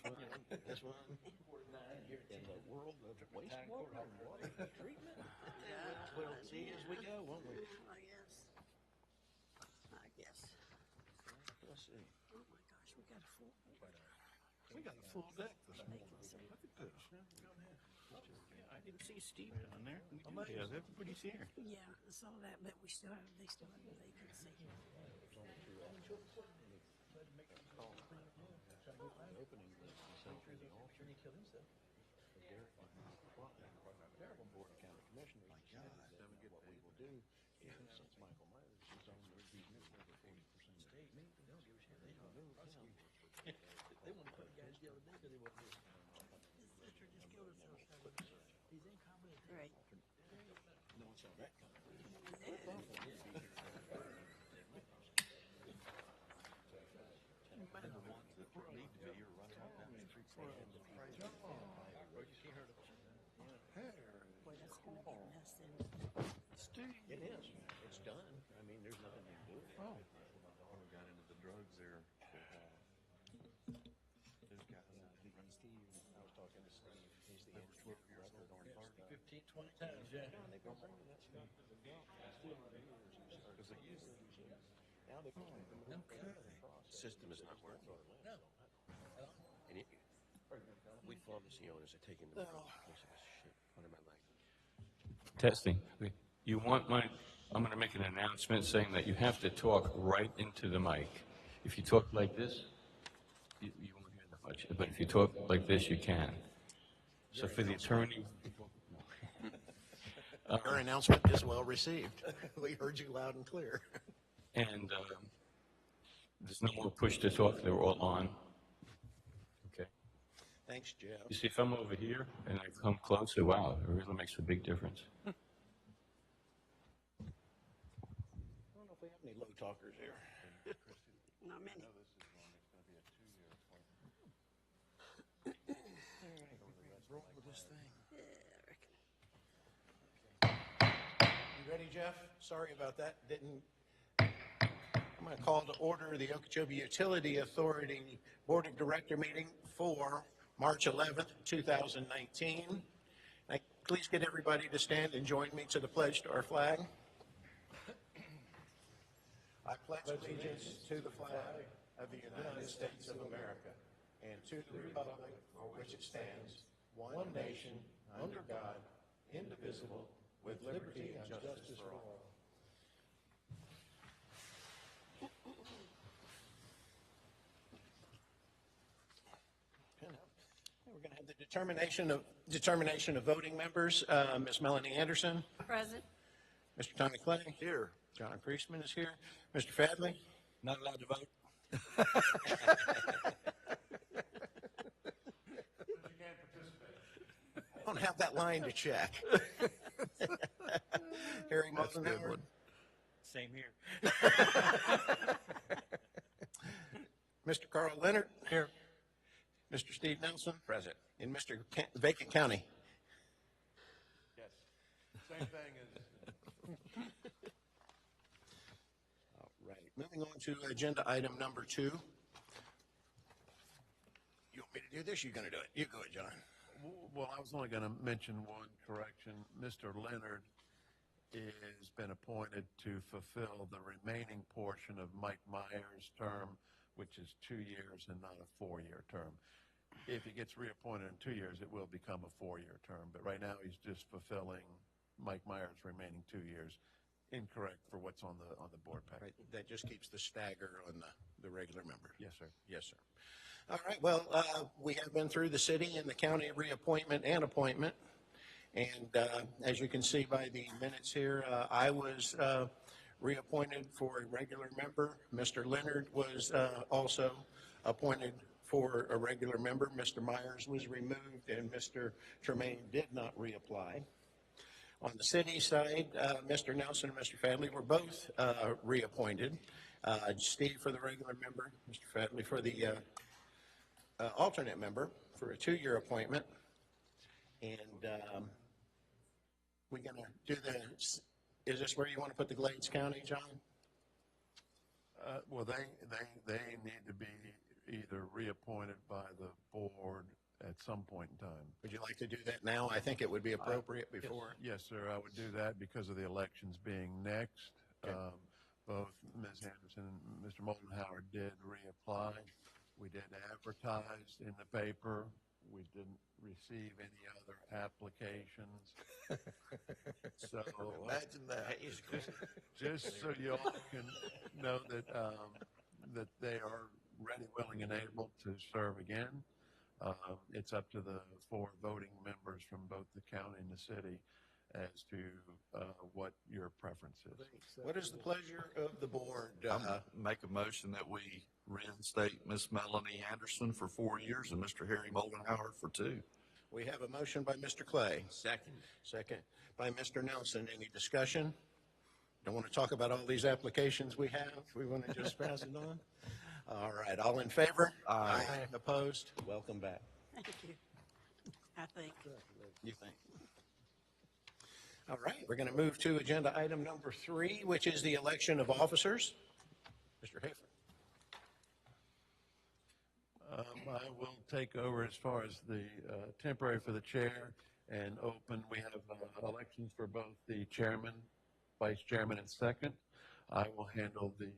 This one in the world of wastewater and water treatment. We'll see as we go, won't we? I guess. Let's see. Oh my gosh, we got a full. We got a full deck this morning. Look at this. I didn't see Steve down there. Yeah, everybody's here. Yeah, I saw that, but they still have a vacancy. Opening this essentially the alternate board of county commissioners. What we will do is, since Michael Myers is on there, he's missing over 40% state. They don't give a shit. They don't know. They want to put guys the other day because they want this. His sister just killed herself. He's incompetent. Right. No one saw that coming. Boy, that's gonna be a mess then. Steve. It is. It's done. I mean, there's nothing to do. Oh. When we got into the drugs there, there's guys Steve. I was talking to Steve. He's the They were 12 years old on fire. 15, 20 times, yeah. They've been bringing that stuff to the Because they use it. now they've System is not working. No. And we pharmacy owners are taking the piece of shit. What am I like? Testing. You want I'm going to make an announcement saying that you have to talk right into the mic. If you talk like this, you won't hear that much. But if you talk like this, you can. So for the attorney, Your announcement is well received. We heard you loud and clear. and there's no more push to talk. They're all on. Okay. Thanks, Jeff. You see, if I'm over here and I come closer, wow, it really makes a big difference. I don't know if we have any low talkers here. Not many. Roll with this thing. Yeah, I reckon. You ready, Jeff? Sorry about that. I'm going to call to order the Okeechobee Utility Authority Board of Director meeting for March 11th, 2019. Please get everybody to stand and join me to the pledge to our flag. I pledge allegiance to the flag of the United States of America and to the republic for which it stands, one nation, under God, indivisible, with liberty and justice for all. We're going to have the determination of voting members. Ms. Melanie Anderson, Present. Mr. Tommy Clay. Here. John Priestman is here. Mr. Fadley. Not allowed to vote. I don't have that line to check. Harry Mosenauer. Same here. Mr. Carl Leonard. Here. Mr. Steve Nelson. Present. And Mr. Vacant County. Yes. Same thing as. All right. Moving on to agenda item number 2. You want me to do this? You're going to do it. You go ahead, John. Well, I was only going to mention one correction. Mr. Leonard has been appointed to fulfill the remaining portion of Mike Myers' term, which is 2 years and not a 4-year term. If he gets reappointed in 2 years, it will become a 4-year term. But right now, he's just fulfilling Mike Myers' remaining 2 years. Incorrect for what's on the board pack. Right. That just keeps the stagger on the regular member. Yes, sir. Yes, sir. All right. Well, we have been through the city and the county reappointment and appointment. And as you can see by the minutes here, I was reappointed for a regular member. Mr. Leonard was also appointed for a regular member. Mr. Myers was removed, and Mr. Tremaine did not reapply. On the city side, Mr. Nelson and Mr. Fadley were both reappointed. Steve for the regular member, Mr. Fadley for the alternate member for a 2-year appointment. And we're going to do is this where you want to put the Glades County, John? Well, they need to be either reappointed by the board at some point in time. Would you like to do that now? I think it would be appropriate before. Yes, sir, I would do that because of the elections being next. Okay. Both Ms. Anderson and Mr. Moldenhauer did reapply. We did advertise in the paper. We didn't receive any other applications. So Imagine that. That is good. just so you all can know that, that they are ready, willing, and able to serve again. It's up to the 4 voting members from both the county and the city as to what your preference is. What is the pleasure of the board? Make a motion that we reinstate Miss Melanie Anderson for 4 years and Mr. Harry Moldenhauer for 2. We have a motion by Mr. Clay, Second. second by Mr. Nelson. Any discussion? Don't want to talk about all these applications we have. We want to just pass it on. All right, all in favor? Aye. Opposed? Welcome back. Thank you. I think. You think? All right, we're going to move to agenda item number 3, which is the election of officers. Mr. Hafer. I will take over as far as the temporary for the chair and open. We have elections for both the chairman, vice chairman, and second. I will handle the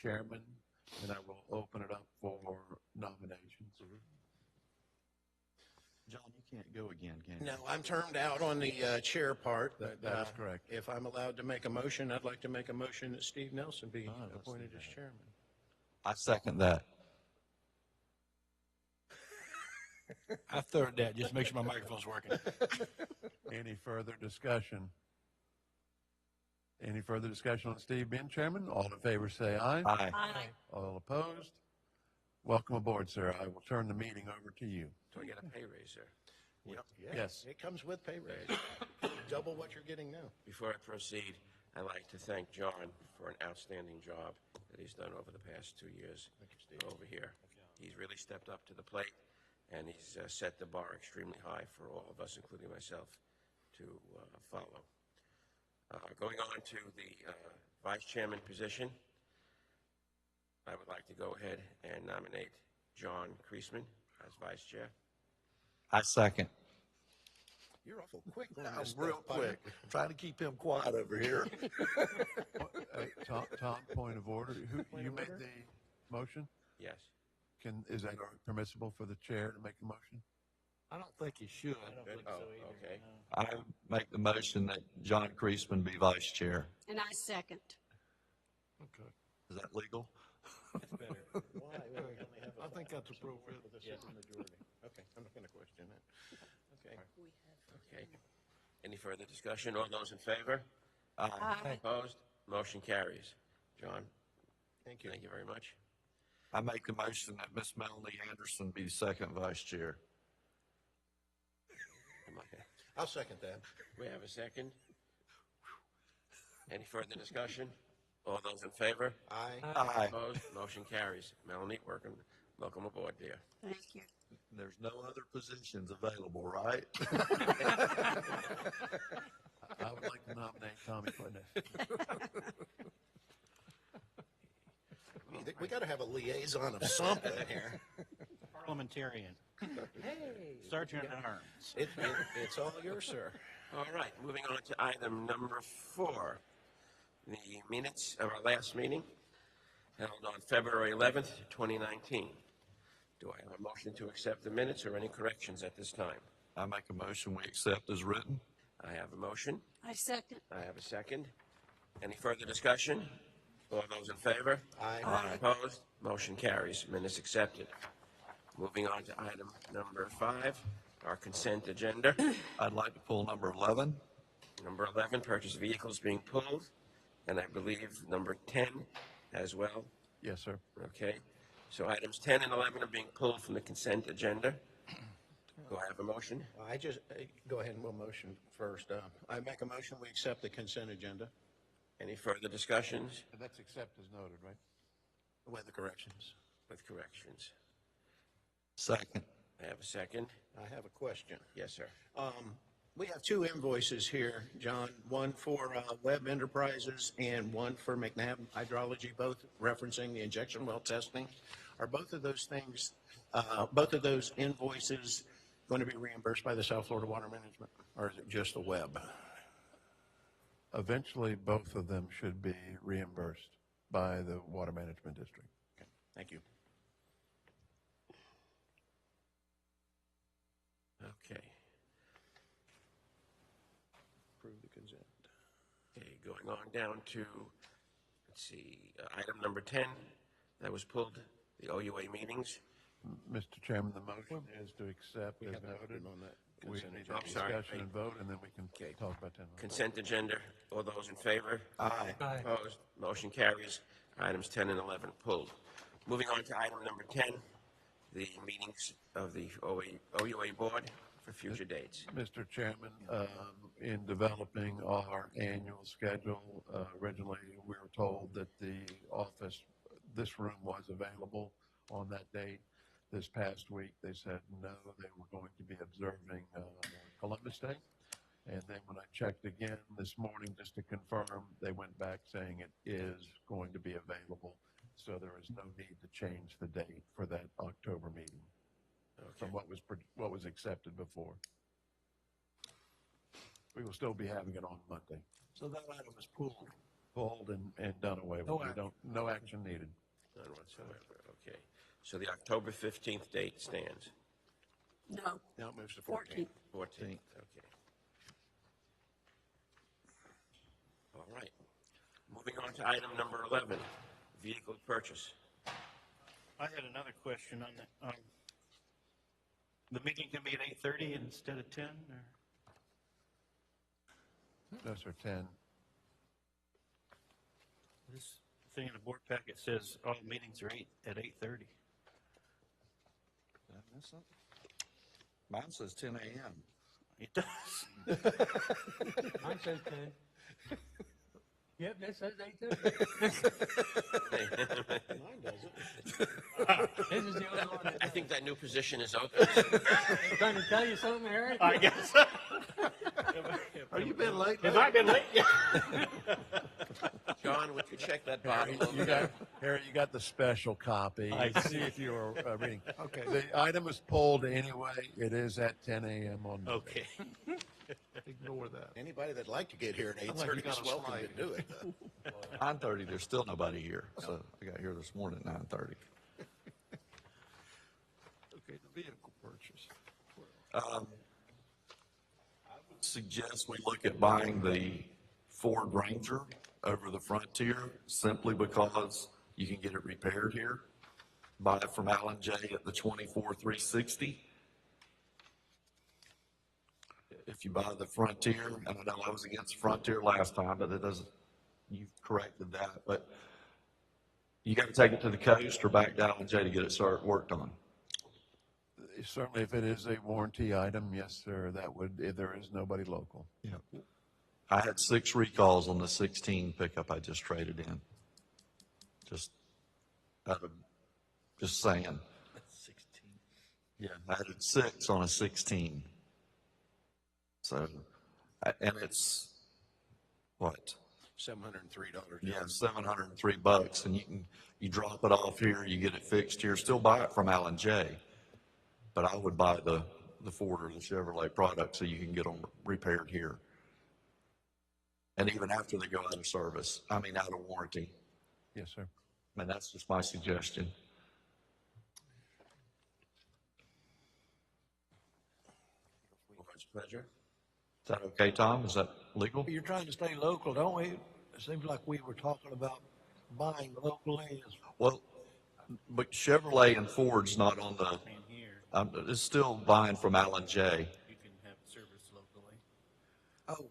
chairman, and I will open it up for nominations. John, you can't go again, can you? No, I'm termed out on the chair part, but That is correct. if I'm allowed to make a motion, I'd like to make a motion that Steve Nelson be let's appointed do as that. chairman. I second that. I third that, just make sure my microphone's working. Any further discussion? Any further discussion on Steve being chairman? All in favor say aye. Aye. Aye. All opposed? Welcome aboard, sir. I will turn the meeting over to you. Do I get a pay raise, sir? Yep. Yes. It comes with pay raise. Double what you're getting now. Before I proceed, I'd like to thank John for an outstanding job that he's done over the past 2 years over here. He's really stepped up to the plate, and he's set the bar extremely high for all of us, including myself, to follow. Going on to the vice chairman position, I would like to go ahead and nominate John Kreisman as vice chair. I second. You're awful quick on I'm this stuff, real partner. quick. I'm trying to keep him quiet over here. Tom, point of order. You made the motion? Yes. Is that permissible for the chair to make a motion? I don't think you should. Oh, okay. I make the motion that John Kreisman be vice chair. And I second. Okay. Is that legal? I think that's appropriate. Okay, I'm not going to question that. Okay. Okay. Any further discussion? All those in favor? Aye. Opposed? Motion carries. John, Thank you. thank you very much. I make the motion that Miss Melanie Anderson be second vice chair. Am I- I'll second that. We have a second. Any further discussion? All those in favor? Aye. Aye. Opposed? Motion carries. Melanie, welcome aboard, dear. Thank you. There's no other positions available, right? I would like to nominate Tommy Fitness. We got to have a liaison of something here. Parliamentarian. Sergeant at Arms. It's all yours, sir. All right, moving on to item number 4. The minutes of our last meeting held on February 11th, 2019. Do I have a motion to accept the minutes or any corrections at this time? I make a motion we accept as written. I have a motion. I second. I have a second. Any further discussion? All those in favor? Aye. Opposed? Motion carries. Minutes accepted. Moving on to item number 5, our consent agenda. I'd like to pull number 11. Number 11, purchase vehicles being pulled, and I believe number 10 as well. Yes, sir. Okay, so items 10 and 11 are being pulled from the consent agenda. Do I have a motion? Go ahead and we'll motion first. I make a motion, we accept the consent agenda Any further discussions And that's accept as noted, right? with the corrections. with corrections? Second. I have a second. I have a question. Yes, sir. We have two invoices here, John, one for Webb Enterprises and one for McNabb Hydrology, both referencing the injection well testing. Are both of those things, both of those invoices going to be reimbursed by the South Florida Water Management, or is it just the Webb? Eventually, both of them should be reimbursed by the Water Management District. Okay, thank you. Okay. Approve the consent. Okay, going on down to, let's see, item number 10, that was pulled, the OUA meetings. Mr. Chairman, the motion is to accept as noted. On that We consent need agenda. a sorry. discussion and vote, and then we can Okay. talk about 10 minutes. Consent agenda, all those in favor? Aye. Opposed? Motion carries. Items 10 and 11 pulled. Moving on to item number 10, the meetings of the OUA Board for future dates. Mr. Chairman, in developing our annual schedule, originally we were told that the office, this room was available on that date. This past week, they said no, they were going to be observing Columbus Day. And then when I checked again this morning just to confirm, they went back saying it is going to be available. So there is no need to change the date for that October meeting from what was accepted before. We will still be having it on Monday. So that item was pulled. Pulled and done away with. No action. No action needed. None whatsoever. Okay. So the October 15th date stands. No, Now it moves to 14. 14. 14th, okay. All right. Moving on to item number 11, vehicle purchase. I had another question on that. The meeting can be at 8:30 instead of 10, or? No, sir, 10. This thing in the board packet says all meetings are at 8:30. Did I miss something? Mine says 10 a.m. It does. Mine says 10. Yep, that says 8:30. Mine doesn't. This is the only one that I think that new position is open. trying to tell you something, Harry? I guess. Are you been late? Have I been late? Yeah. John, would you check that bottle over You there? got, Harry, you got the special copy. I See if you were reading. Okay. The item is pulled anyway. It is at 10 a.m. on Monday. Okay. Ignore that. Anybody that'd like to get here at like you 8:30 is got a welcome slide. to do it. 9:30, there's still nobody here, so I got here this morning at 9:30. Okay, the vehicle purchase. I would suggest we look at buying the Ford Ranger over the Frontier simply because you can get it repaired here. Buy it from Alan J at the 24,360. If you buy the Frontier, and I know I was against Frontier last time, but it doesn't, you've corrected that, but you got to take it to the coast or back to Alan J to get it worked on. Certainly, if it is a warranty item, yes, sir, that would, if there is nobody local. Yeah. I had 6 recalls on the 16 pickup I just traded in. Just saying. 16. Yeah, I had 6 on a 16. So, and it's what? $703. Yeah, $703, and you drop it off here, you get it fixed here. Still buy it from Alan J, but I would buy the Ford or the Chevrolet product so you can get them repaired here. And even after they go out of service, out of warranty. Yes, sir. And that's just my suggestion. Board's pleasure. Is that okay, Tom? Is that legal? You're trying to stay local, don't we? It seems like we were talking about buying locally. Well, but Chevrolet and Ford's not on the, In here, it's still buying from Alan J. you can have service locally. Oh,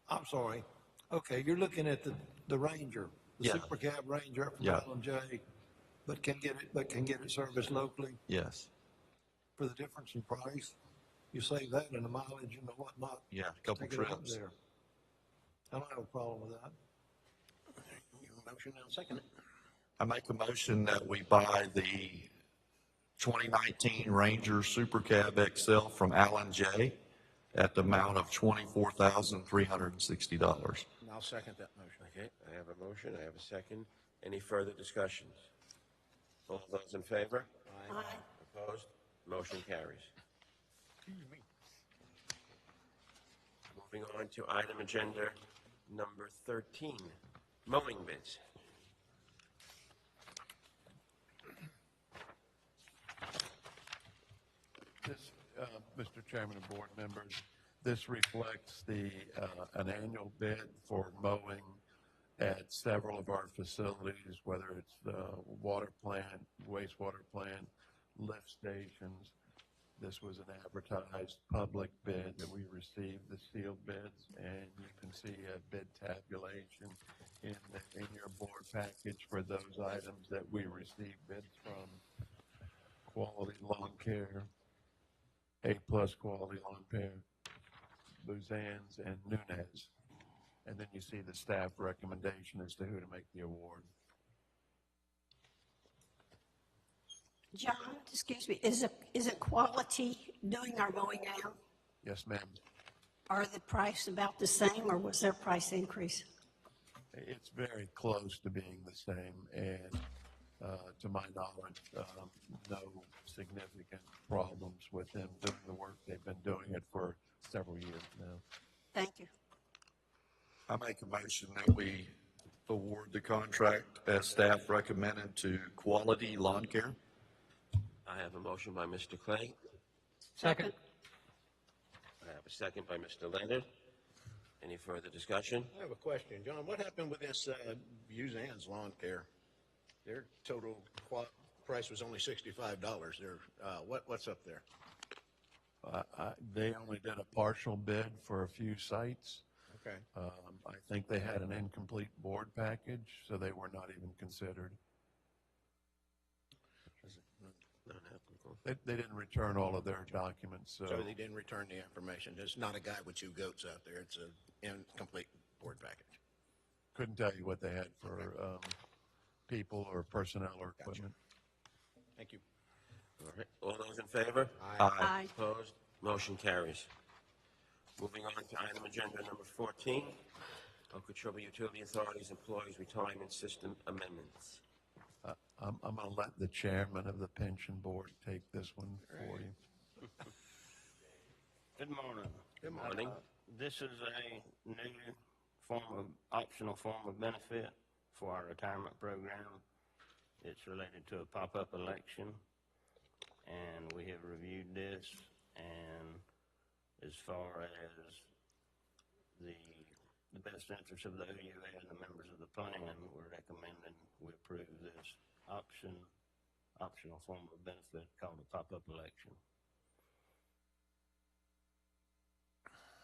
I'm sorry. Okay, you're looking at the Ranger, the Yeah. Super Cab Ranger from Yeah. Allen J, but can get it serviced locally Yes. for the difference in price. You save that and the mileage and the whatnot. Yeah, a couple Take it up trips. there. I don't have a problem with that. Motion, I'll second it. I make a motion that we buy the 2019 Ranger Super Cab XL from Alan J at the amount of $24,360. I'll second that motion. Okay, I have a motion, I have a second. Any further discussions? All those in favor? Aye. Opposed? Motion carries. Moving on to item agenda number 13, mowing bids. This, Mr. Chairman and board members, this reflects an annual bid for mowing at several of our facilities, whether it's the water plant, wastewater plant, lift stations. This was an advertised public bid that we received, the sealed bids, and you can see a bid tabulation in your board package for those items that we received bids from. Quality Lawn Care, A-plus Quality Lawn Care, Buzan's, and Nunez. And then you see the staff recommendation as to who to make the award. John, excuse me, is it Quality doing our mowing now? Yes, ma'am. Are the price about the same, or was there a price increase? It's very close to being the same, and to my knowledge, no significant problems with them doing the work. They've been doing it for several years now. Thank you. I make a motion that we award the contract as staff recommended to Quality Lawn Care. I have a motion by Mr. Clay. Second. I have a second by Mr. Leonard. Any further discussion? I have a question. John, what happened with this Buzan's Lawn Care? Their total price was only $65. What's up there? They only did a partial bid for a few sites. Okay. I think they had an incomplete board package, so they were not even considered. They didn't return all of their documents, so. So they didn't return the information. There's not a guy with two goats out there. It's an incomplete board package. Couldn't tell you what they had for people or personnel or equipment. Thank you. All right, all those in favor? Aye. Opposed? Motion carries. Moving on to item agenda number 14, Okeechobee Utility Authority's Employees Retirement System Amendments. I'm going to let the chairman of the pension board take this one for you. Good morning. Good morning. This is a new optional form of benefit for our retirement program. It's related to a pop-up election, and we have reviewed this, and as far as the best interest of the OUA and the members of the plan, we're recommending we approve this optional form of benefit called a pop-up election.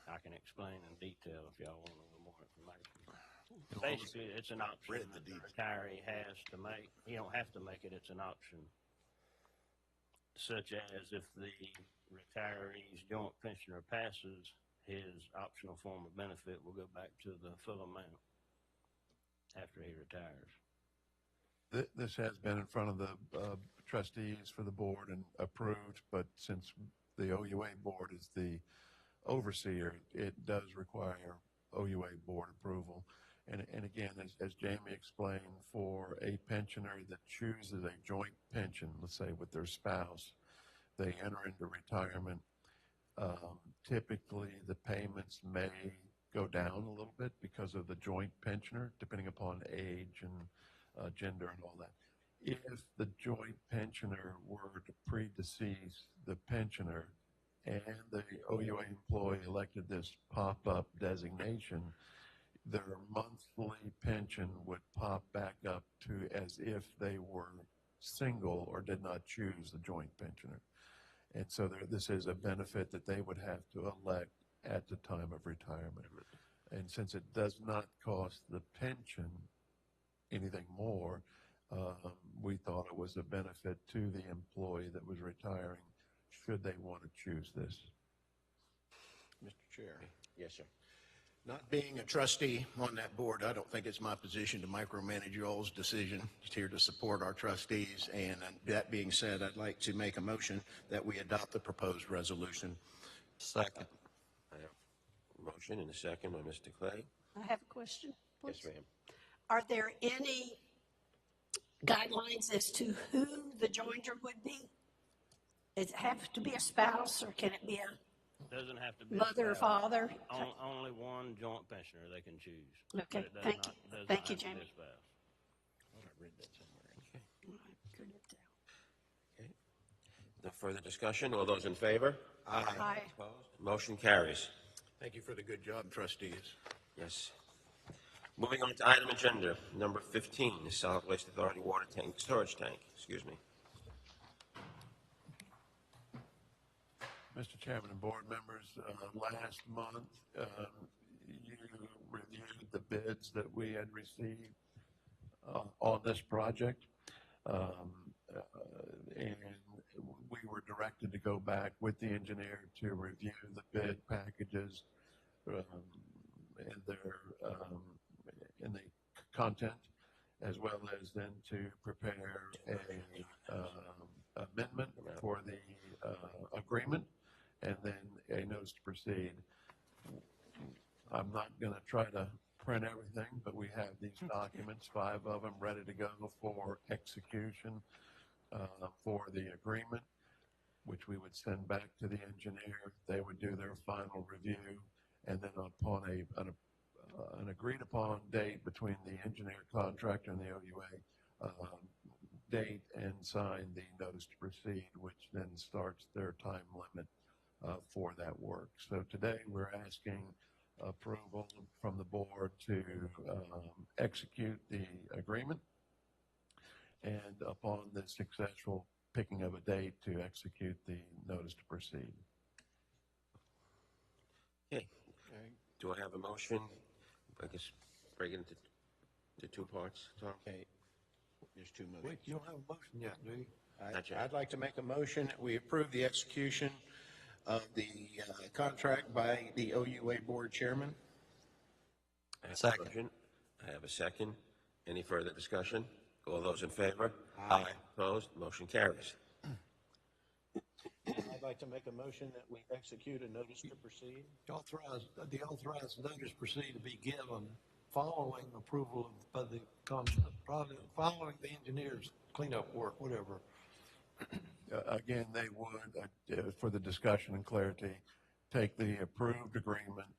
I can explain in detail if y'all want a little more information. Basically, it's an option that the retiree has to make. You don't have to make it, it's an option. Such as if the retiree's joint pensioner passes, his optional form of benefit will go back to the full amount after he retires. This has been in front of the trustees for the board and approved, but since the OUA board is the overseer, it does require OUA board approval. And again, as Jamie explained, for a pensioner that chooses a joint pension, let's say with their spouse, they enter into retirement. Typically, the payments may go down a little bit because of the joint pensioner, depending upon age and gender and all that. If the joint pensioner were to predecease the pensioner and the OUA employee elected this pop-up designation, their monthly pension would pop back up to as if they were single or did not choose the joint pensioner. And so this is a benefit that they would have to elect at the time of retirement. And since it does not cost the pension anything more, we thought it was a benefit to the employee that was retiring should they want to choose this. Mr. Chair. Yes, sir. Not being a trustee on that board, I don't think it's my position to micromanage y'all's decision. It's here to support our trustees. And that being said, I'd like to make a motion that we adopt the proposed resolution. Second. Motion and a second by Mr. Clay. I have a question, please. Yes, ma'am. Are there any guidelines as to who the joiner would be? Does it have to be a spouse, or can it be a Doesn't have to be. a mother or spouse. father? Only one joint pensioner they can choose. Okay, But it does thank not- you. does Thank not you, have to be a Jamie. spouse. No further discussion? All those in favor? Aye. Opposed? Motion carries. Thank you for the good job, trustees. Yes. Moving on to item agenda number 15, the Solid Waste Authority water tank, storage tank, excuse me. Mr. Chairman and board members, last month, you reviewed the bids that we had received on this project. And we were directed to go back with the engineer to review the bid packages and their in the content, as well as then to prepare a amendment for the agreement, and then a notice to proceed. I'm not going to try to print everything, but we have these documents, 5 of them, ready to go for execution for the agreement, which we would send back to the engineer. They would do their final review, and then upon an agreed upon date between the engineer contractor and the OUA, date and sign the notice to proceed, which then starts their time limit for that work. So today we're asking approval from the board to execute the agreement, and upon the successful picking of a date to execute the notice to proceed. Okay. Do I have a motion? I guess break it into 2 parts, Tom? Okay, there's 2 motions. Wait, you don't have a motion yet, do you? Not yet. I'd like to make a motion that we approve the execution of the contract by the OUA board chairman. I have a Second. motion. I have a second. Any further discussion? All those in favor? Aye. Opposed? Motion carries. I'd like to make a motion that we execute a notice to proceed. The authorized notice proceed to be given following approval by the project, following the engineer's cleanup work, whatever. Again, they would, for the discussion and clarity, take the approved agreement,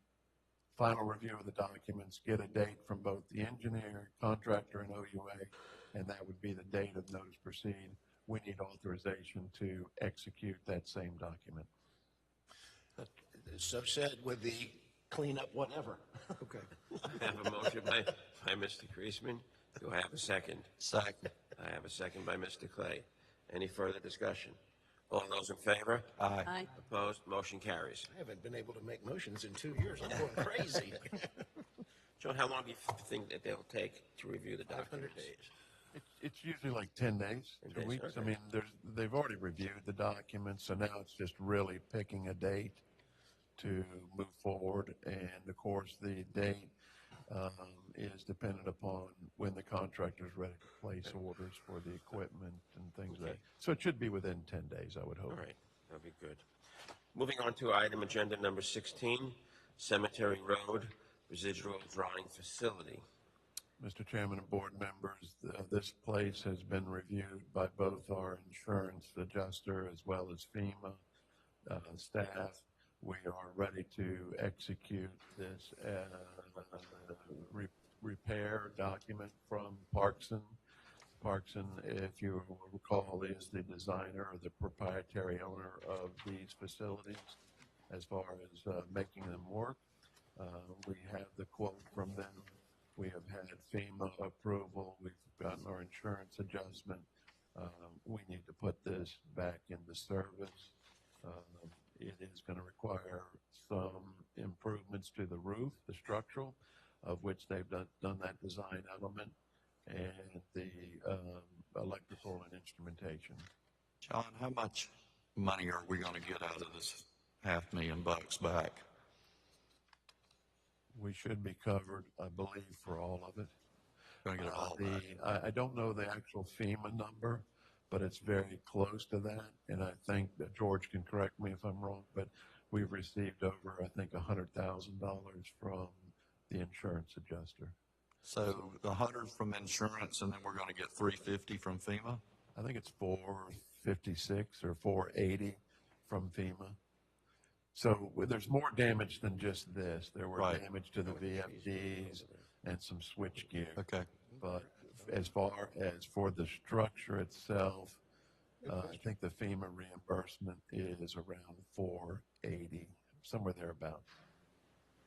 final review of the documents, get a date from both the engineer, contractor, and OUA, and that would be the date of notice proceed. We need authorization to execute that same document. So said with the cleanup whatever. Okay. I have a motion by Mr. Kreisman. Do I have a second? Second. I have a second by Mr. Clay. Any further discussion? All those in favor? Aye. Aye. Opposed? Motion carries. I haven't been able to make motions in 2 years. I'm going crazy. John, how long do you think that they'll take to review the 500 documents? days. It's usually like 10 days, 10 2 days, weeks. I okay. mean, they've already reviewed the documents, so now it's just really picking a date to move forward. And of course, the date is dependent upon when the contractor is ready to place orders for the equipment and things like that. So it should be within 10 days, I would hope. All right, that'll be good. Moving on to item agenda number 16, Cemetery Road Residual Drying Facility. Mr. Chairman and board members, this place has been reviewed by both our insurance adjuster as well as FEMA staff. We are ready to execute this repair document from Parkson. Parkson, if you recall, is the designer or the proprietary owner of these facilities as far as making them work. We have the quote from them. We have had FEMA approval. We've gotten our insurance adjustment. We need to put this back into service. It is going to require some improvements to the roof, the structural, of which they've done that design element, and the electrical and instrumentation. John, how much money are we going to get out of this $500,000 back? We should be covered, I believe, for all of it. Going to get it all back. I don't know the actual FEMA number, but it's very close to that. And I think that George can correct me if I'm wrong, but we've received over, I think, $100,000 from the insurance adjuster. So the 100 from insurance, and then we're going to get 350 from FEMA? I think it's 456 or 480 from FEMA. So there's more damage than just this. There were Right. damage to the VFDs and some switch gear. Okay. But as far as for the structure itself, I think the FEMA reimbursement is around 480, somewhere thereabout.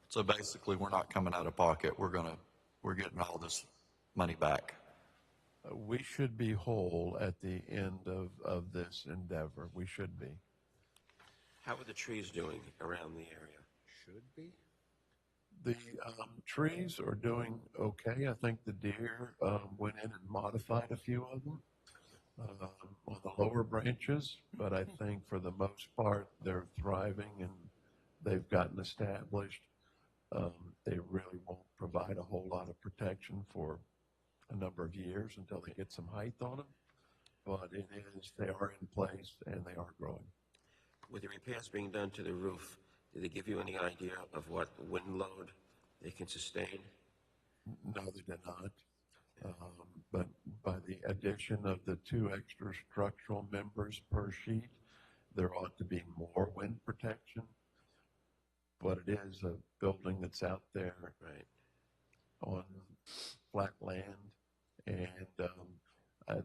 So basically, we're not coming out of pocket. We're getting all this money back. We should be whole at the end of this endeavor. We should be. How are the trees doing around the area? Should be. The trees are doing okay. I think the deer went in and modified a few of them on the lower branches, but I think for the most part they're thriving and they've gotten established. They really won't provide a whole lot of protection for a number of years until they get some height on them, but they are in place and they are growing. With the repairs being done to the roof, did they give you any idea of what wind load they can sustain? No, they did not. But by the addition of the 2 extra structural members per sheet, there ought to be more wind protection. But it is a building that's out there Right. on flat land, and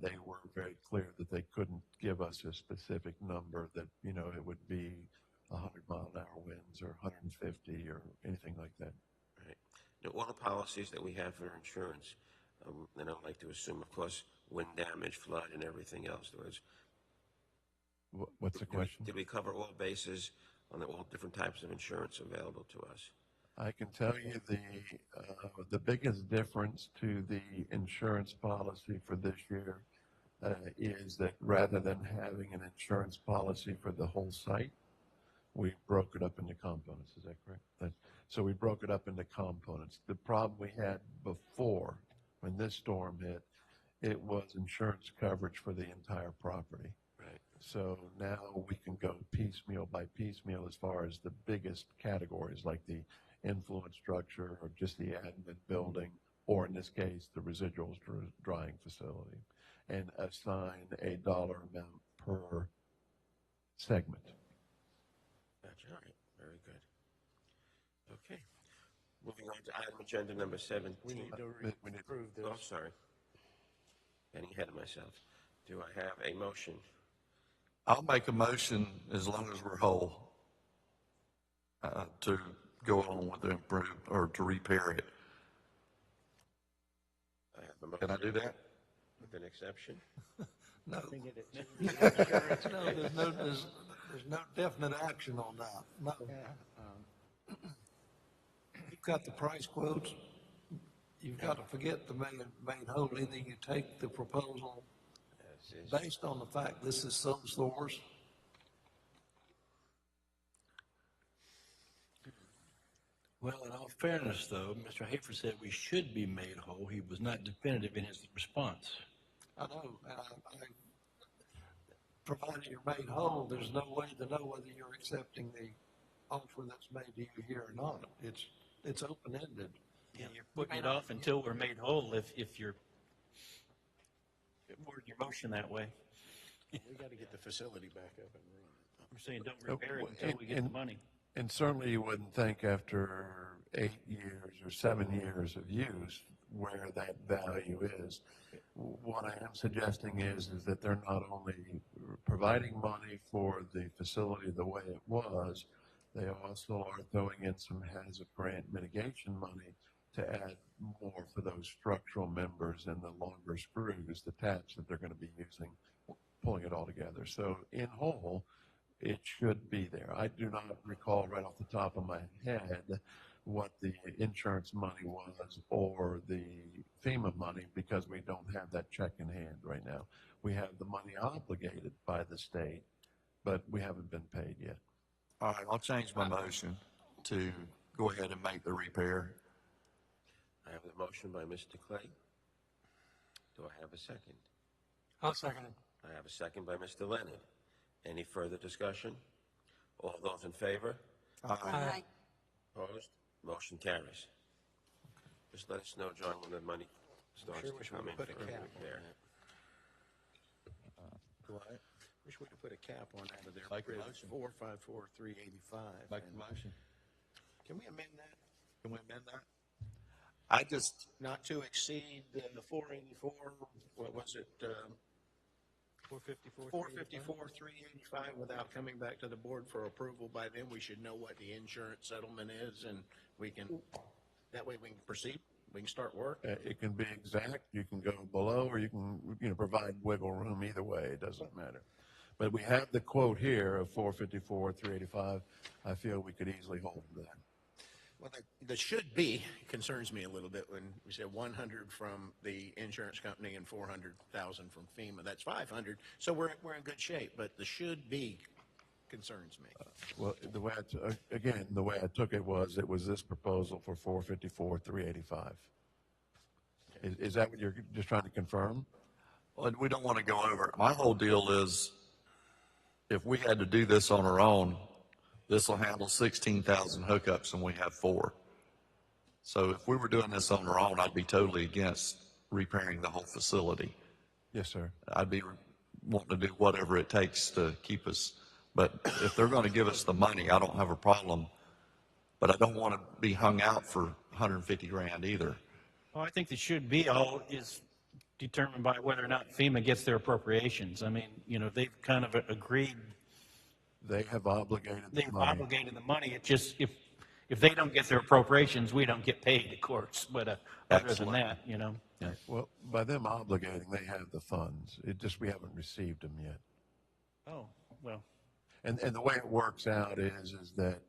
they were very clear that they couldn't give us a specific number that, it would be 100-mile-an-hour winds or 150 or anything like that. Right. Now, all the policies that we have for insurance, and I'd like to assume, of course, wind damage, flood, and everything else. There was, What's the question? did we cover all bases on all different types of insurance available to us? I can tell you the biggest difference to the insurance policy for this year is that rather than having an insurance policy for the whole site, we broke it up into components. Is that correct? So we broke it up into components. The problem we had before, when this storm hit, it was insurance coverage for the entire property. Right. So now we can go piecemeal by piecemeal as far as the biggest categories like the influence structure or just the admin building, or in this case, the residuals drying facility, and assign a dollar amount per segment. Gotcha. All right. Very good. Okay. Moving on to item agenda number 17. We need to We need- approve this. Oh, I'm sorry. Getting ahead of myself. Do I have a motion? I'll make a motion as long as we're whole to go on with the improve or to repair it. I have a motion. Can I do that? With an exception? No. No, there's no definite action on that. No. You've got the price quotes. You've got to forget the made whole. Either you take the proposal based on the fact this is sole source. Well, in all fairness, though, Mr. Hafer said we should be made whole. He was not definitive in his response. I know, and provided you're made whole, there's no way to know whether you're accepting the offer that's made to you here or not. It's open-ended. Yeah, you're putting it off until we're made whole if you're word your motion that way. We got to get the facility back up and running. We're saying don't repair it until we get the money. And certainly you wouldn't think after 8 years or 7 years of use where that value is. What I am suggesting is that they're not only providing money for the facility the way it was, they also are throwing in some hazard grant mitigation money to add more for those structural members and the longer screws, the tabs that they're going to be using, pulling it all together. So in whole, it should be there. I do not recall right off the top of my head what the insurance money was or the FEMA money because we don't have that check in hand right now. We have the money obligated by the state, but we haven't been paid yet. All right, I'll change my motion to go ahead and make the repair. I have the motion by Mr. Clay. Do I have a second? I'll second it. I have a second by Mr. Leonard. Any further discussion? All those in favor? Aye. Opposed? Motion carries. Just let us know, John, when the money starts Sure to wish we come in could for put a cap on repair. What? Wish we could put a cap on that of their Make a bridge, motion. 454,385. Make and- the motion. Can we amend that? Can we amend that? I just, Not to exceed the 484, what was it? 454, 385 without coming back to the board for approval. By then, we should know what the insurance settlement is, and we can, that way we can proceed, we can start work. It can be exact, you can go below, or you can, provide wiggle room either way, it doesn't matter. But we have the quote here of 454, 385. I feel we could easily hold them to that. Well, the should be concerns me a little bit when we said 100 from the insurance company and 400,000 from FEMA. That's 500, so we're in good shape, but the should be concerns me. Well, the way the way I took it was this proposal for 454, 385. Is that what you're just trying to confirm? well, we don't want to go over it. My whole deal is, if we had to do this on our own, this will handle 16,000 hookups and we have 4. So if we were doing this on our own, I'd be totally against repairing the whole facility. Yes, sir. I'd be wanting to do whatever it takes to keep us. But if they're going to give us the money, I don't have a problem. But I don't want to be hung out for 150 grand either. Well, I think the should be all is determined by whether or not FEMA gets their appropriations. I mean, they've kind of agreed, They have obligated the they've money. obligated the money. It just, if they don't get their appropriations, we don't get paid, of course. But other than Excellent. that, Well, by them obligating, they have the funds. It just, we haven't received them yet. Oh, well, And the way it works out is that,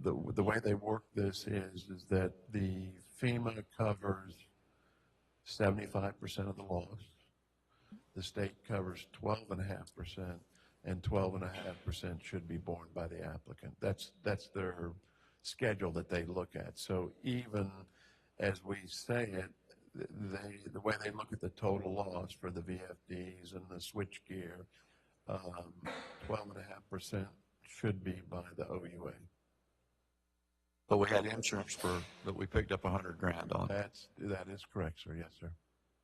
the way they work this is that the FEMA covers 75% of the loss. The state covers 12.5%, and 12.5% should be borne by the applicant. That's their schedule that they look at. So even as we say it, the way they look at the total loss for the VFDs and the switchgear, 12.5% should be by the OUA. But we had insurance that we picked up 100 grand on. That is correct, sir. Yes, sir.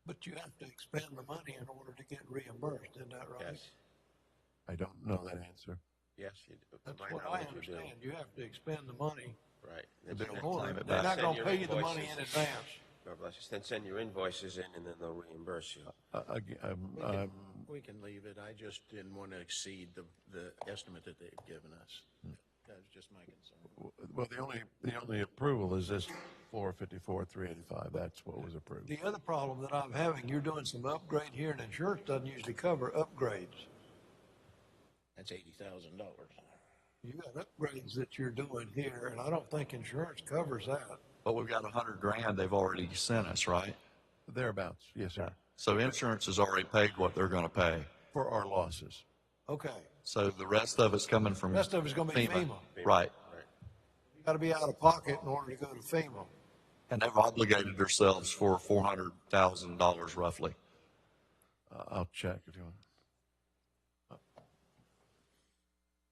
But you have to expend the money in order to get reimbursed, isn't that right? Yes, I don't know that answer. yes, you do. That's My what I knowledge, you do. understand. You have to expend the money Right. To be Then able to in claim order. it They're back. not Send gonna your pay you the money in invoices. advance. God bless you. Then send your invoices in, and then they'll reimburse you. We can leave it. I just didn't want to exceed the estimate that they've given us. That was just my concern. Well, the only approval is this 454, 385. That's what was approved. The other problem that I'm having, you're doing some upgrade here, and insurance doesn't usually cover upgrades. That's $80,000. You got upgrades that you're doing here, and I don't think insurance covers that. But we've got 100 grand they've already sent us, right? Thereabouts, yes, sir, So insurance has already paid what they're going to pay. for our losses. Okay, So the rest of it's coming from rest of it's gonna be FEMA. Right. You gotta be out of pocket in order to go to FEMA. And they've obligated themselves for $400,000 roughly. I'll check if you want.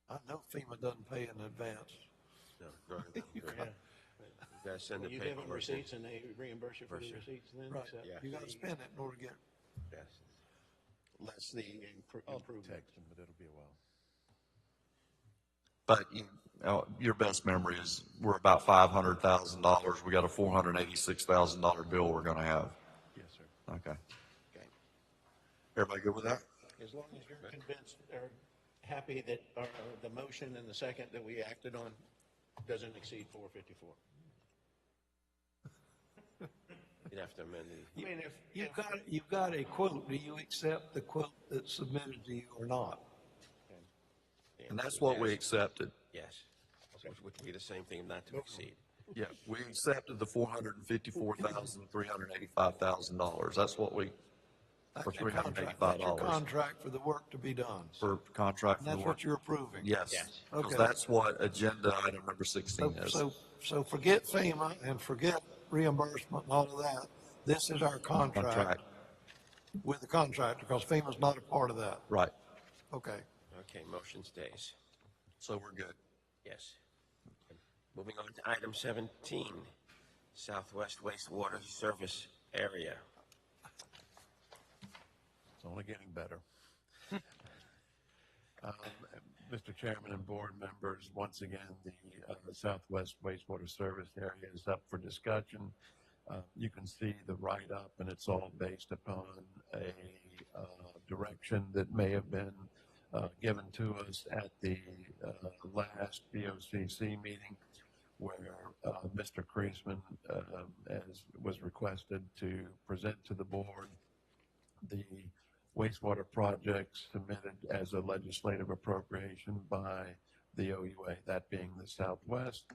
I know FEMA doesn't pay in advance. No, no, you gotta send the You give them paperwork in. receipts and they reimburse you for the First, sir. receipts then? Right, Except Yeah. you gotta spend it in order to get, Yes. Less the I'll improvement. text them, but it'll be a while. But your best memory is we're about $500,000. We got a $486,000 bill we're going to have. Yes, sir. Okay. Okay. Everybody good with that? As long as you're convinced or happy that the motion and the second that we acted on doesn't exceed 454. You'd have to amend the, I mean, if you've got a quote, do you accept the quote that's submitted to you or not? And that's what we accepted. yes, which would be the same thing, not to exceed. Yeah, we accepted the $454,385,000. That's what we, for That's your contract, that's your $385 contract for the work to be done. for contract And for the that's work. what you're approving? Yes. Yes. Because Okay. that's what agenda item number 16 is. So forget FEMA and forget reimbursement and all of that. This is our contract Contract, with the contractor, because FEMA's not a part of that. right. Okay. Okay, motion stays. So we're good. Yes. Moving on to item 17, Southwest Wastewater Service Area. It's only getting better. Mr. Chairman and board members, once again, the Southwest Wastewater Service Area is up for discussion. You can see the write-up, and it's all based upon a direction that may have been given to us at the last BOCC meeting, where Mr. Kreisman, as was requested, to present to the board the wastewater projects submitted as a legislative appropriation by the OUA, that being the Southwest,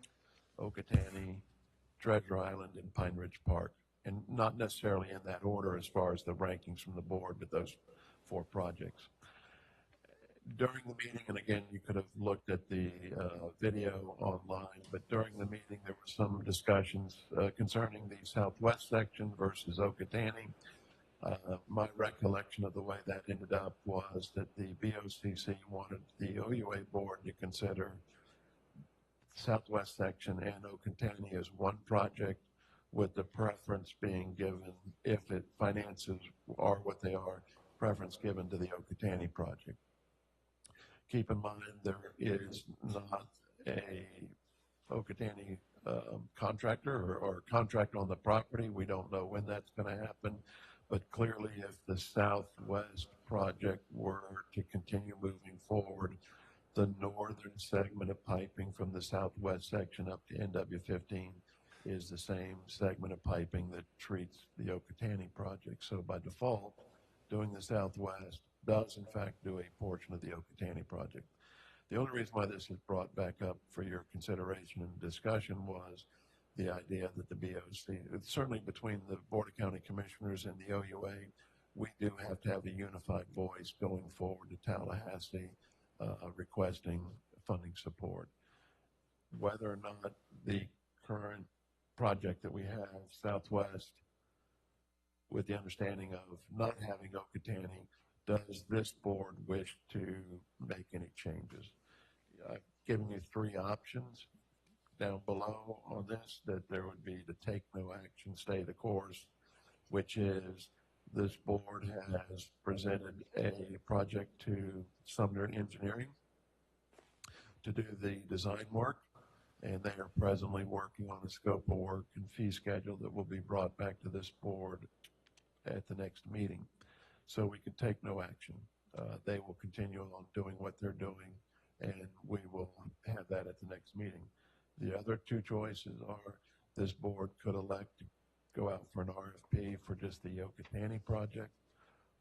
Okotanee, Treasure Island, and Pine Ridge Park. And not necessarily in that order as far as the rankings from the board, but those 4 projects. During the meeting, and again, you could have looked at the video online, but during the meeting, there were some discussions concerning the Southwest section versus Okotanee. My recollection of the way that ended up was that the BOCC wanted the OUA board to consider Southwest section and Okotanee as one project, with the preference being given, if it finances are what they are, preference given to the Okotanee project. Keep in mind, there is not a Okotanee contractor or contractor on the property. We don't know when that's going to happen. But clearly, if the Southwest project were to continue moving forward, the northern segment of piping from the Southwest section up to NW15 is the same segment of piping that treats the Okotanee project. So by default, doing the Southwest does in fact do a portion of the Okotanee project. The only reason why this is brought back up for your consideration and discussion was the idea that the BOC, certainly between the Board of County Commissioners and the OUA, we do have to have a unified voice going forward to Tallahassee requesting funding support. Whether or not the current project that we have, Southwest, with the understanding of not having Okotanee, does this board wish to make any changes? I've given you 3 options down below on this, that there would be to take no action, stay the course, which is this board has presented a project to Sumner Engineering to do the design work, and they are presently working on a scope of work and fee schedule that will be brought back to this board at the next meeting. So we could take no action. They will continue on doing what they're doing, and we will have that at the next meeting. The other 2 choices are this board could elect to go out for an RFP for just the Okotanee project,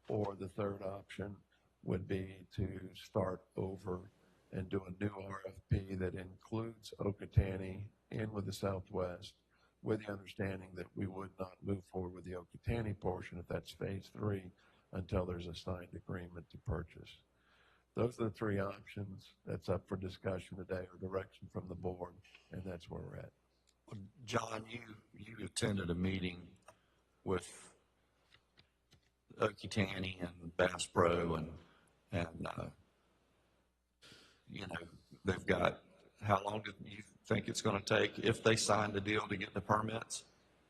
or the third option would be to start over and do a new RFP that includes Okotanee in with the Southwest, with the understanding that we would not move forward with the Okotanee portion, if that's phase 3, until there's a signed agreement to purchase. Those are the 3 options that's up for discussion today, or direction from the board, and that's where we're at. John, you attended a meeting with Okotanee and Bass Pro, and you know, they've got, how long do you think it's going to take if they sign the deal to get the permits?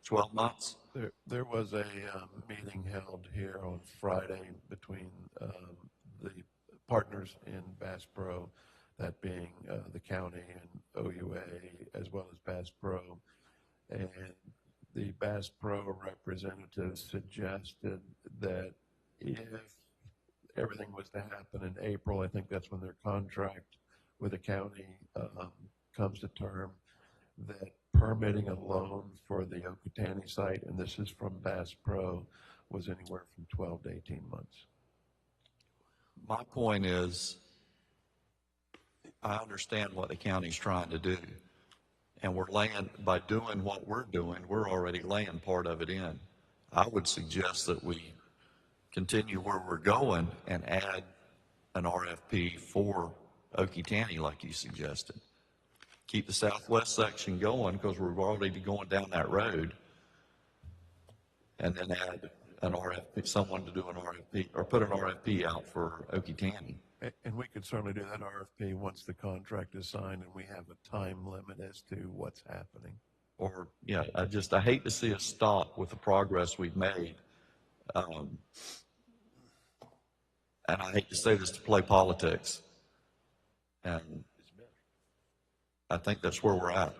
12 months? There was a meeting held here on Friday between the partners in Bass Pro, that being the county and OUA, as well as Bass Pro. And the Bass Pro representative suggested that if everything was to happen in April, I think that's when their contract with the county comes to term, that permitting alone for the Okotanee site, and this is from Bass Pro, was anywhere from 12 to 18 months. My point is, I understand what the county's trying to do, and we're laying, by doing what we're doing, we're already laying part of it in. I would suggest that we continue where we're going and add an RFP for Okotanee like you suggested. Keep the Southwest section going because we're already going down that road, and then add an RFP, someone to do an RFP, or put an RFP out for Okeechobee. And we could certainly do that RFP once the contract is signed and we have a time limit as to what's happening. Or, yeah, I hate to see us stop with the progress we've made. And I hate to say this to play politics. And I think that's where we're at.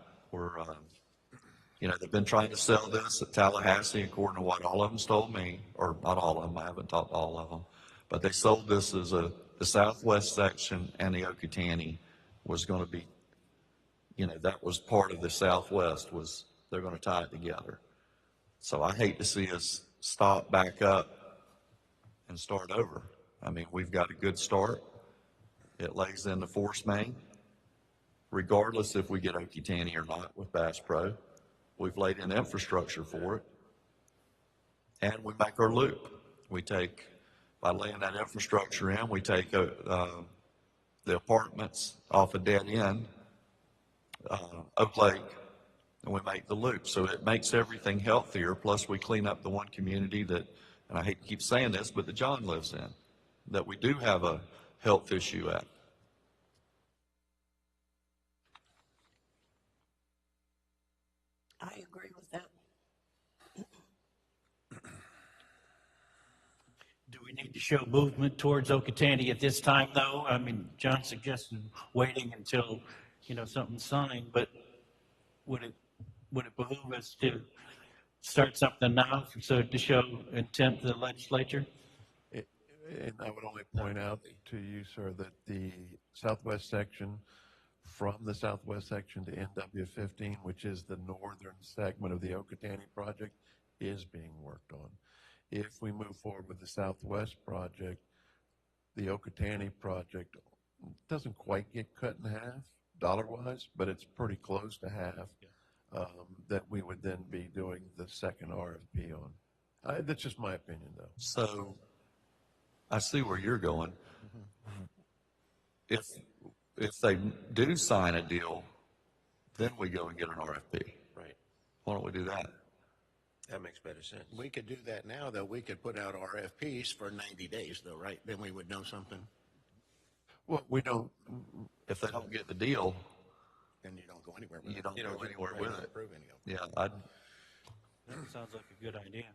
They've been trying to sell this at Tallahassee, according to what all of them told me, or not all of them, I haven't talked to all of them, but they sold this as the southwest section and the Okeechobee was going to be, that was part of the southwest, was they're going to tie it together. So I hate to see us stop back up and start over. I mean, we've got a good start. It lays in the force main, regardless if we get Okeechobee or not with Bass Pro. We've laid in infrastructure for it. And we make our loop. By laying that infrastructure in, we take the apartments off a dead end, Oak Lake, and we make the loop. So it makes everything healthier. Plus we clean up the one community that, and I hate to keep saying this, but that John lives in, that we do have a health issue at. I agree with that. Do we need to show movement towards Okeechobee at this time, though? I mean, John suggested waiting until, something's signed, but would it behoove us to start something now so to show intent to the legislature? And I would only point out to you, sir, that the southwest section, from the southwest section to NW15, which is the northern segment of the Okeechobee project, is being worked on. If we move forward with the southwest project, the Okeechobee project doesn't quite get cut in half dollar-wise, but it's pretty close to half, that we would then be doing the second RFP on. That's just my opinion, though. So I see where you're going. If they do sign a deal, then we go and get an RFP. Right. Why don't we do that? That makes better sense. We could do that now, though. We could put out RFPs for 90 days, though, right? Then we would know something. Well, we don't. If they don't get the deal, Then you don't go anywhere with it. you don't go anywhere Right, with not it. approve any of Yeah, That sounds like a good idea.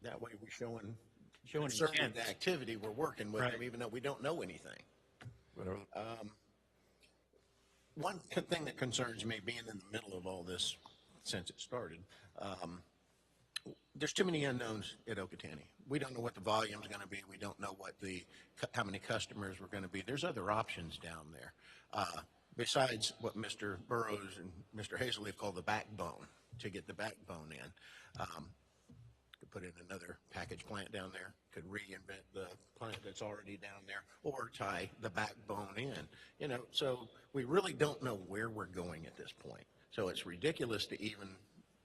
That way we're showing Showing concerted intent. activity. We're working with Right. them, even though we don't know anything. Whatever. One thing that concerns me, being in the middle of all this since it started, there's too many unknowns at Okeechobee. We don't know what the volume is going to be. We don't know how many customers we're going to be. There's other options down there, besides what Mr. Burrows and Mr. Hazelleaf call the backbone, to get the backbone in. Could put in another package plant down there, could reinvent the plant that's already down there, or tie the backbone in. So we really don't know where we're going at this point. So it's ridiculous to even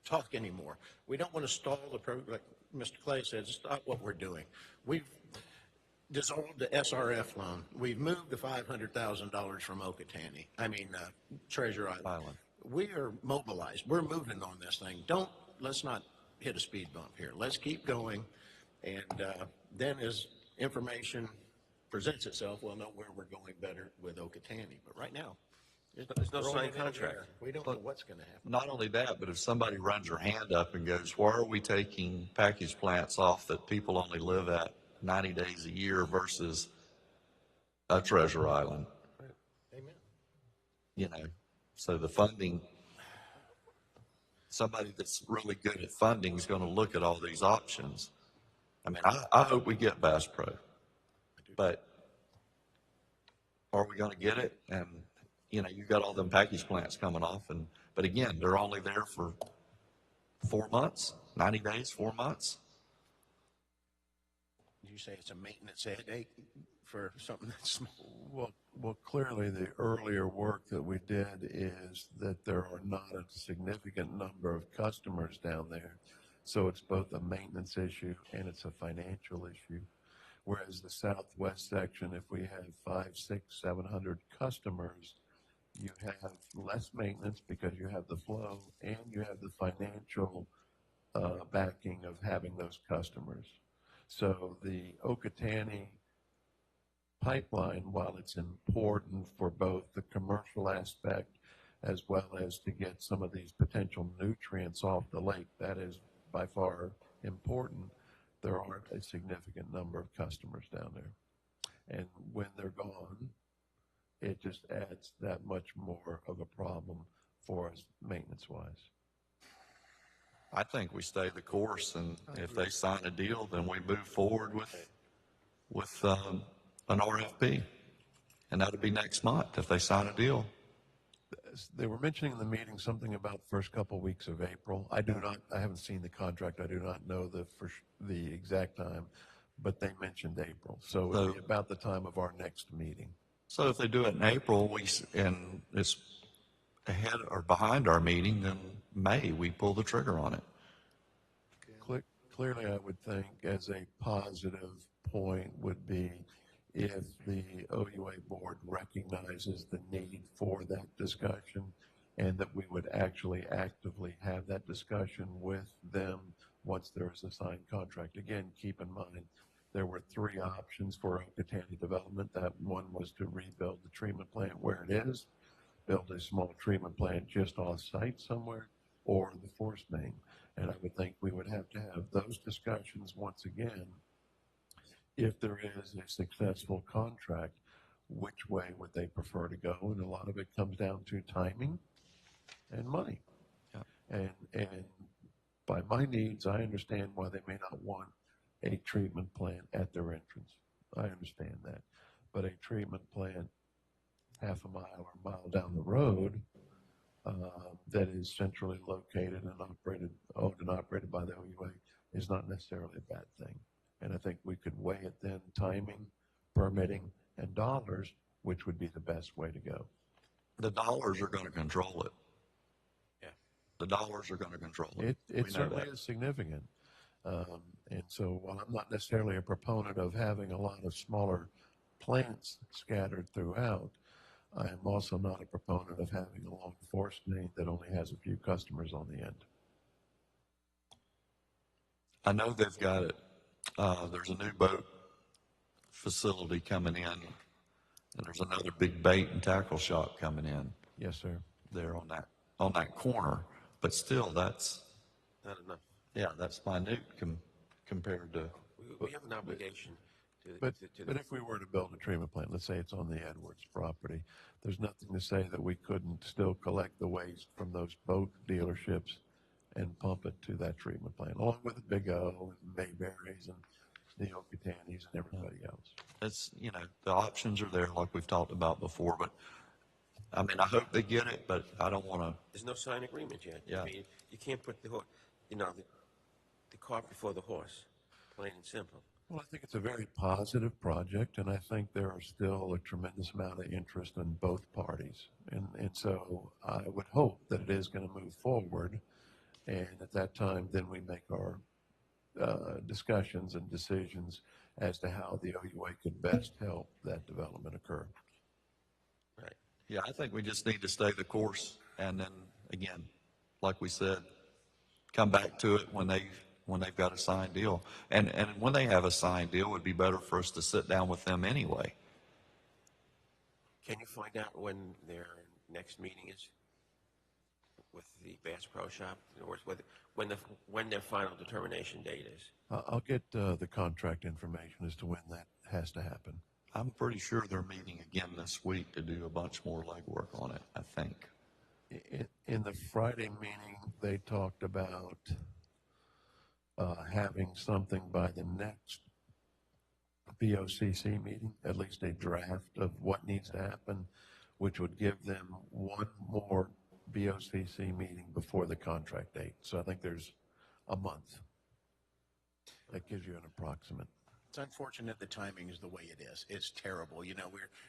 talk anymore. We don't want to stall the program, like Mr. Clay said, stop what we're doing. We've dissolved the SRF loan. We've moved the $500,000 from Treasure Island. We are mobilized. We're moving on this thing. Let's not hit a speed bump here. Let's keep going. And then as information presents itself, we'll know where we're going better with Okeechobee. But right now, There's no signed contract. we don't know what's going to happen. Not only that, but if somebody runs their hand up and goes, why are we taking package plants off that people only live at 90 days a year versus a Treasure Island? Amen. So the funding, somebody that's really good at funding is going to look at all these options. I mean, I hope we get Bass Pro, but are we going to get it? And, you've got all them package plants coming off, but again, they're only there for 4 months, 90 days, 4 months. You say it's a maintenance headache for something that's small. Well, clearly the earlier work that we did is that there are not a significant number of customers down there. So it's both a maintenance issue and it's a financial issue. Whereas the southwest section, if we have 500, 600, 700 customers, you have less maintenance because you have the flow and you have the financial backing of having those customers. So the Okatani pipeline, while it's important for both the commercial aspect as well as to get some of these potential nutrients off the lake, that is by far important. There aren't a significant number of customers down there. And when they're gone, it just adds that much more of a problem for us maintenance-wise. I think we stay the course, and if they sign a deal, then we move forward with an RFP. And that'll be next month if they sign a deal. They were mentioning in the meeting something about the first couple of weeks of April. I haven't seen the contract. I do not know the exact time, but they mentioned April. So it'll be about the time of our next meeting. So if they do it in April, and it's ahead or behind our meeting, then May, we pull the trigger on it. Clearly, I would think as a positive point would be if the OUA board recognizes the need for that discussion and that we would actually actively have that discussion with them once there is a signed contract. Again, keep in mind, there were three options for Okatani development. That one was to rebuild the treatment plant where it is, build a small treatment plant just off-site somewhere, or the force main. And I would think we would have to have those discussions once again. If there is a successful contract, which way would they prefer to go? And a lot of it comes down to timing and money. Yeah. And by my needs, I understand why they may not want a treatment plant at their entrance. I understand that. But a treatment plant half a mile or a mile down the road that is centrally located and owned and operated by the OUA is not necessarily a bad thing. And I think we could weigh it then, timing, permitting, and dollars, which would be the best way to go. The dollars are going to control it. Yeah. The dollars are going to control it. It certainly is significant. And so while I'm not necessarily a proponent of having a lot of smaller plants scattered throughout, I am also not a proponent of having a long force main that only has a few customers on the end. I know they've got it. There's a new boat facility coming in, and there's another big bait and tackle shop coming in. Yes, sir. There on that corner, but still, that's Not enough. yeah, that's minute compared to. We have an obligation to. But if we were to build a treatment plant, let's say it's on the Edwards property, there's nothing to say that we couldn't still collect the waste from those boat dealerships and pump it to that treatment plant, along with the Big O and Mayberries and the Okatanis and everybody else. It's, the options are there like we've talked about before, but I mean, I hope they get it, but I don't want to. There's no signed agreement yet. Yeah. I mean, you can't put the cart before the horse, plain and simple. Well, I think it's a very positive project, and I think there are still a tremendous amount of interest in both parties. And so I would hope that it is going to move forward, and at that time, then we make our discussions and decisions as to how the OUA could best help that development occur. Right. Yeah, I think we just need to stay the course, and then again, like we said, come back to it when they've got a signed deal. And when they have a signed deal, it would be better for us to sit down with them anyway. Can you find out when their next meeting is with the Bass Pro Shop? In other words, when their final determination date is? I'll get the contract information as to when that has to happen. I'm pretty sure they're meeting again this week to do a bunch more legwork on it, I think. In the Friday meeting, they talked about having something by the next BOCC meeting, at least a draft of what needs to happen, which would give them one more BOCC meeting before the contract date. So I think there's a month. That gives you an approximate. It's unfortunate the timing is the way it is. It's terrible.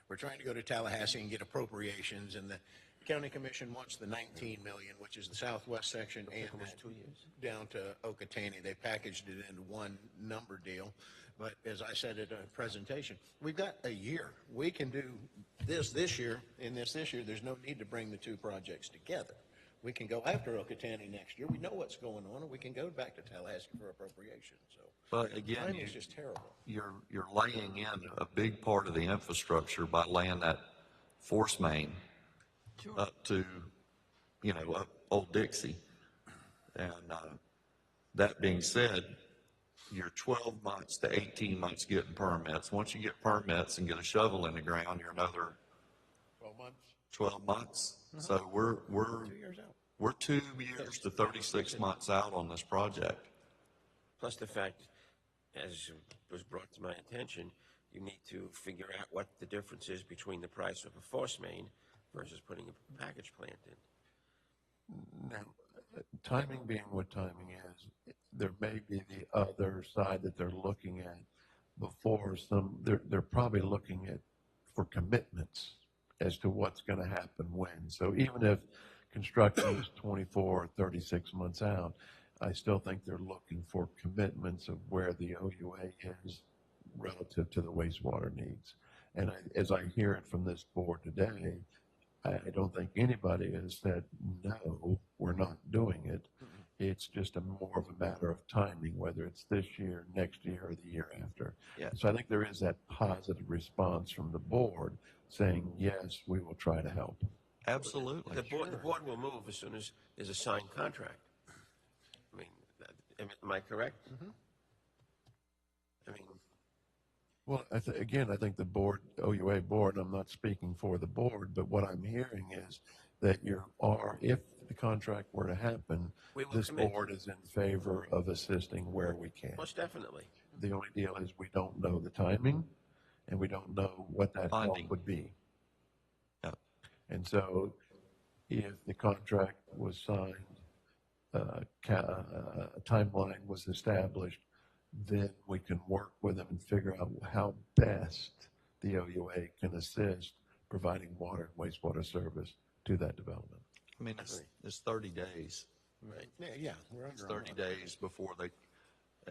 We're trying to go to Tallahassee and get appropriations, and the county commission wants the 19 million, which is the southwest section, and almost 2 years. Down to Okatani. They packaged it into one number deal. But as I said at a presentation, we've got a year. We can do this year. In this year, there's no need to bring the two projects together. we can go after Okatani next year. We know what's going on, and we can go back to Tallahassee for appropriation, so. But again, Timing is just terrible. you're laying in a big part of the infrastructure by laying that force main up to, up Old Dixie. And, that being said, you're 12 months to 18 months getting permits. Once you get permits and get a shovel in the ground, you're another 12 months? 12 months. So we're 2 years out. we're 2 years to 36 months out on this project. Plus the fact, as was brought to my attention, you need to figure out what the difference is between the price of a force main versus putting a package plant in. Now, timing being what timing is, there may be the other side that they're looking at before they're probably looking at for commitments as to what's going to happen when. So even if construction is 24 or 36 months out, I still think they're looking for commitments of where the OUA is relative to the wastewater needs. And as I hear it from this board today, I don't think anybody has said, no, we're not doing it. It's just more of a matter of timing, whether it's this year, next year, or the year after. Yeah. So I think there is that positive response from the board saying, yes, we will try to help. Absolutely. The board will move as soon as there's a signed contract. I mean, am I correct? I mean, Well, again, I think the board, OUA board, I'm not speaking for the board, but what I'm hearing is that if the contract were to happen, We will this commit. board is in favor of assisting where we can. most definitely. The only deal is we don't know the timing, and we don't know what that help Funding. would be. Yep. And so if the contract was signed, a timeline was established, then we can work with them and figure out how best the OUA can assist providing water and wastewater service to that development. I mean, it's 30 days. Right. Yeah, we're It's under. 30 days before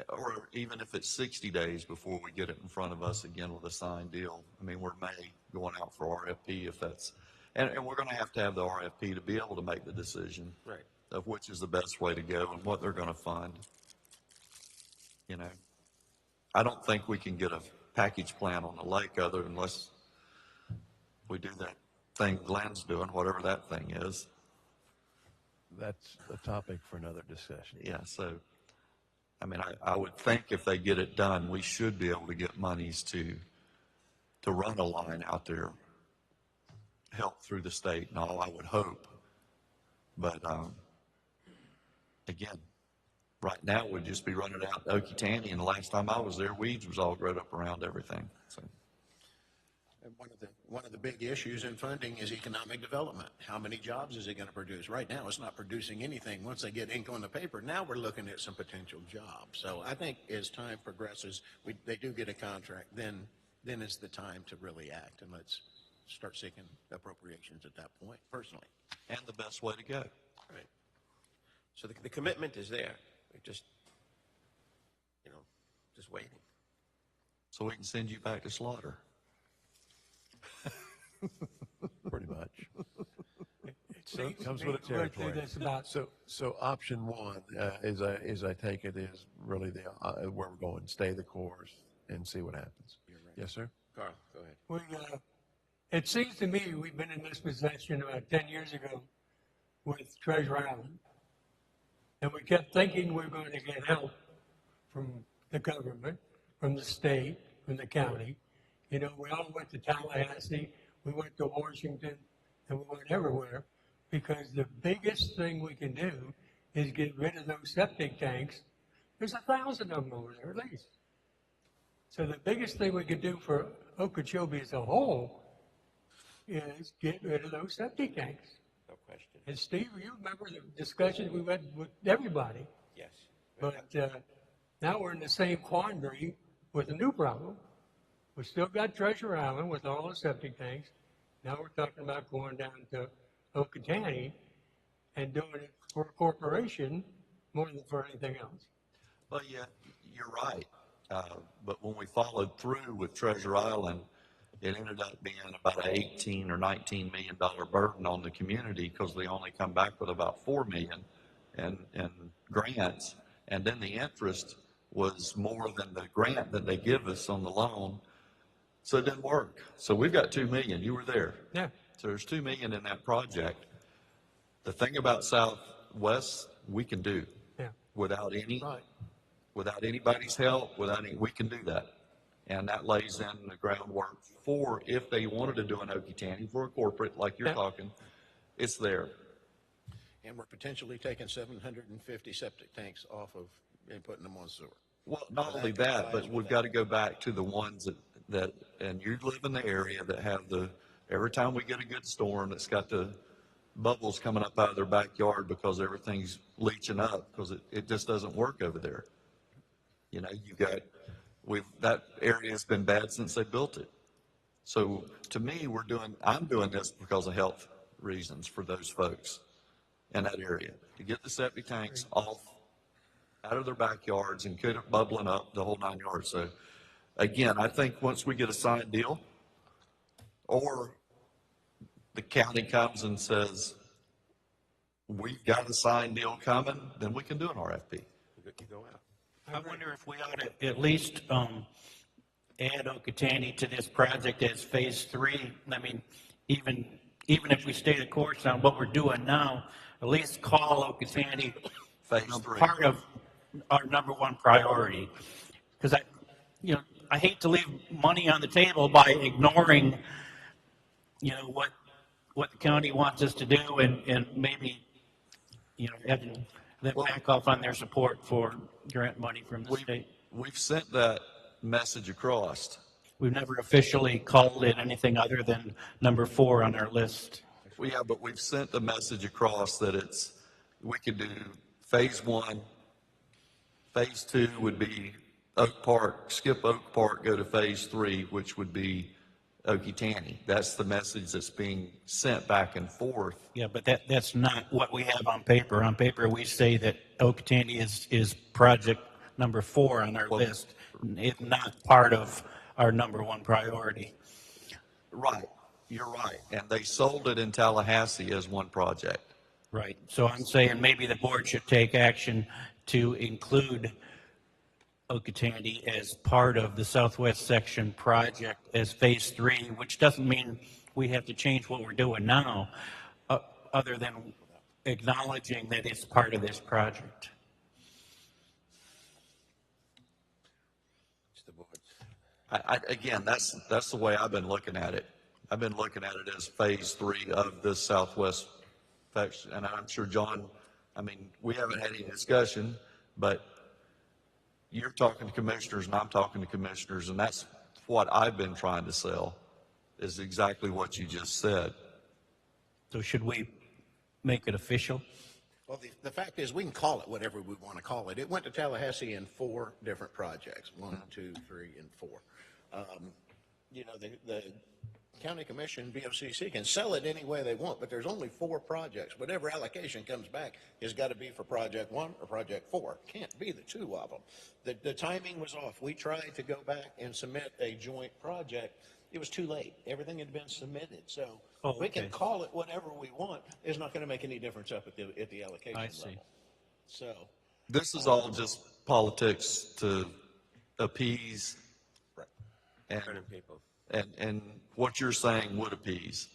or even if it's 60 days before we get it in front of us again with a signed deal. I mean, we're May going out for RFP if that's, and we're going to have the RFP to be able to make the decision Right. of which is the best way to go and what they're going to fund. I don't think we can get a package plan on the lake unless we do that thing Glenn's doing, whatever that thing is. That's a topic for another discussion. Yeah, so, I mean, I would think if they get it done, we should be able to get monies to run a line out there, help through the state and all, I would hope. But, again, right now, we'd just be running out to Okatani, and the last time I was there, weeds was all growed up around everything, so. And one of the big issues in funding is economic development. How many jobs is it going to produce? Right now, it's not producing anything. Once they get ink on the paper, now we're looking at some potential jobs. So I think as time progresses, they do get a contract, then is the time to really act, and let's start seeking appropriations at that point, personally. And the best way to go. Right. So the commitment is there. We're just, just waiting. So we can send you back to slaughter. Pretty much. So Comes with a we're through territory. this about, So option one, as I take it, is really where we're going, stay the course and see what happens. Yes, sir? Carl, go ahead. it seems to me we've been in this position about 10 years ago with Treasure Island. And we kept thinking we were going to get help from the government, from the state, from the county. We all went to Tallahassee, we went to Washington, and we went everywhere because the biggest thing we can do is get rid of those septic tanks. There's 1,000 of them over there at least. So the biggest thing we could do for Okeechobee as a whole is get rid of those septic tanks. No question. And Steve, you remember the discussions we went with everybody, Yes. but now we're in the same quandary with a new problem. We still got Treasure Island with all the septic tanks. Now we're talking about going down to Okatani and doing it for a corporation more than for anything else. Well, yeah, you're right. But when we followed through with Treasure Island, it ended up being about an 18 or $19 million burden on the community because they only come back with about 4 million in grants. And then the interest was more than the grant that they give us on the loan. So it didn't work. So we've got 2 million. You were there. Yeah. So there's 2 million in that project. The thing about Southwest, we can do Yeah. without any, Right. without anybody's help, we can do that. And that lays in the groundwork for if they wanted to do an Okeechobee for a corporate, like you're Yeah. talking, it's there. And we're potentially taking 750 septic tanks off of and putting them on sewer. Well, not So only that that, complies but with we've got to go back to the ones that, and you live in the area that have every time we get a good storm, it's got the bubbles coming up out of their backyard because everything's leaching up because it just doesn't work over there. You know, that area's been bad since they built it. So to me, I'm doing this because of health reasons for those folks in that area, to get the septic tanks out of their backyards and quit it bubbling up the whole 9 yards. So again, I think once we get a signed deal, or the county comes and says, we've got a signed deal coming, then we can do an RFP. You go out. I wonder if we ought to at least add Okeechobee to this project as phase 3. I mean, even if we stay the course on what we're doing now, at least call Okeechobee Phase 3. part of our number one priority. Because I hate to leave money on the table by ignoring, what the county wants us to do and maybe, having them back off on their support for grant money from the state. We've sent that message across. We've never officially called it anything other than number 4 on our list. Well, yeah, but we've sent the message across that we could do phase 1, phase 2 would be Oak Park, skip Oak Park, go to phase 3, which would be Okeechobee. That's the message that's being sent back and forth. Yeah, but that's not what we have on paper. On paper, we say that Okeechobee is project number 4 on our list. It's not part of our number 1 priority. Right, you're right. And they sold it in Tallahassee as one project. Right. So I'm saying maybe the board should take action to include Okeechobee as part of the Southwest Section project as phase 3, which doesn't mean we have to change what we're doing now, other than acknowledging that it's part of this project. It's the board's. Again, that's the way I've been looking at it. I've been looking at it as phase 3 of this Southwest section. And I'm sure, John, we haven't had any discussion, but you're talking to commissioners and I'm talking to commissioners, and that's what I've been trying to sell, is exactly what you just said. So should we make it official? Well, the fact is, we can call it whatever we want to call it. It went to Tallahassee in 4 different projects, 1, 2, 3, and 4. The county commission, BOCC, can sell it any way they want, but there's only 4 projects. Whatever allocation comes back has got to be for project 1 or project 4. Can't be the 2 of them. The timing was off. We tried to go back and submit a joint project. It was too late. Everything had been submitted. So we can call it whatever we want. It's not going to make any difference up at the allocation I level. see. So This is all just politics to appease. Right. Turning people. And what you're saying would appease.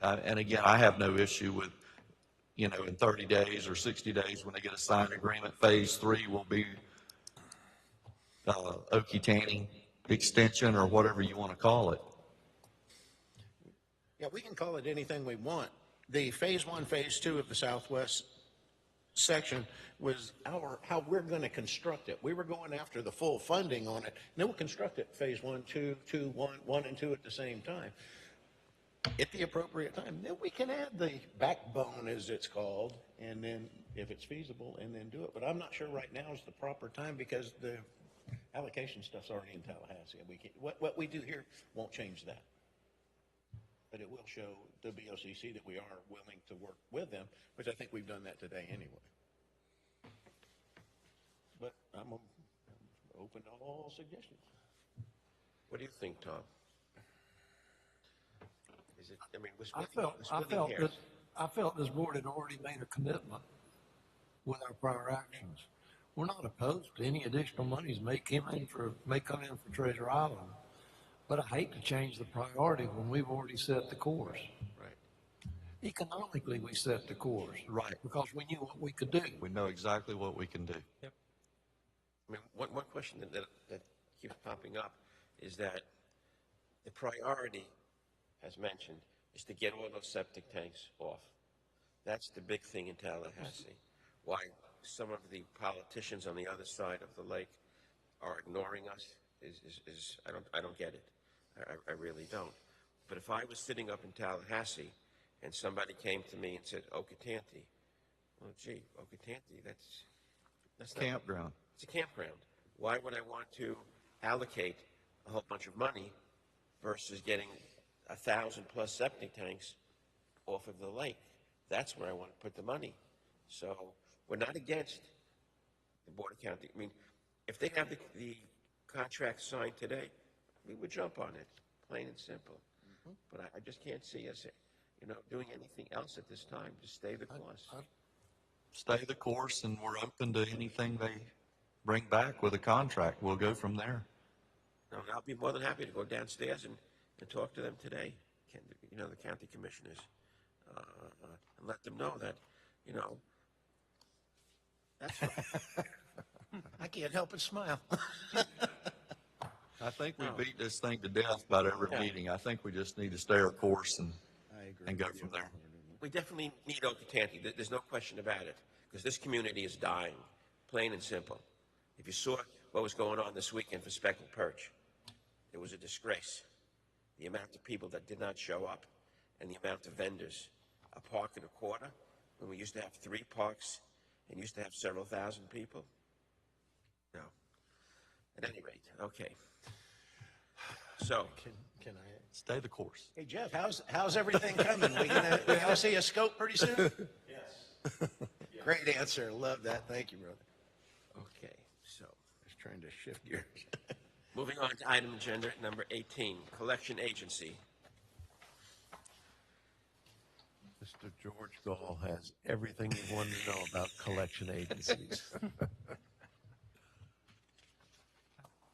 And again, I have no issue with, in 30 days or 60 days when they get a signed agreement, phase 3 will be Okeechobee extension or whatever you want to call it. yeah, we can call it anything we want. The phase 1, phase 2 of the Southwest section was how we're going to construct it. We were going after the full funding on it. And then we'll construct it phase 1, 2, 1 and 2 at the same time. At the appropriate time. Then we can add the backbone, as it's called, and then if it's feasible, and then do it. But I'm not sure right now is the proper time because the allocation stuff's already in Tallahassee. And what we do here won't change that. But it will show the BOCC that we are willing to work with them, which I think we've done that today anyway. But I'm open to all suggestions. What do you think, Tom? Is it, I mean, we're I splitting, felt, we're I splitting felt hairs. this, I felt this board had already made a commitment with our prior actions. We're not opposed to any additional monies may come in for Treasure Island, but I hate to change the priority when we've already set the course. Right. Economically, we set the course. Right. Because we knew what we could do. We know exactly what we can do. I mean, one question that keeps popping up is that the priority, as mentioned, is to get all those septic tanks off. That's the big thing in Tallahassee. Why some of the politicians on the other side of the lake are ignoring us is I don't get it. I really don't. But if I was sitting up in Tallahassee and somebody came to me and said, Okeechobee, well, gee, Okeechobee, that's not Campground. it's a campground. Why would I want to allocate a whole bunch of money versus getting 1,000+ septic tanks off of the lake? That's where I want to put the money. So we're not against the Board of County. I mean, if they have the contract signed today, we would jump on it, plain and simple. But I just can't see us, doing anything else at this time to stay the course. Stay the course, and we're open to anything they bring back with a contract. We'll go from there. No, I'll be more than happy to go downstairs and talk to them today, the county commissioners, and let them know that, that's I can't help but smile. I think we beat this thing to death about every meeting. I think we just need to stay our course and go from there. we definitely need Okeechobee. There's no question about it, because this community is dying, plain and simple. If you saw what was going on this weekend for speckled perch, it was a disgrace. The amount of people that did not show up and the amount of vendors. A park and a quarter, when we used to have 3 parks and used to have several thousand people. No. At any rate, okay. So, Can I? Stay the course. Hey, Jeff, how's everything coming? We gonna see a scope pretty soon? Yes. Great answer. Love that. Thank you, brother. okay, so. Just trying to shift gears. Moving on to item agenda number 18, collection agency. Mr. George Gall has everything you want to know about collection agencies.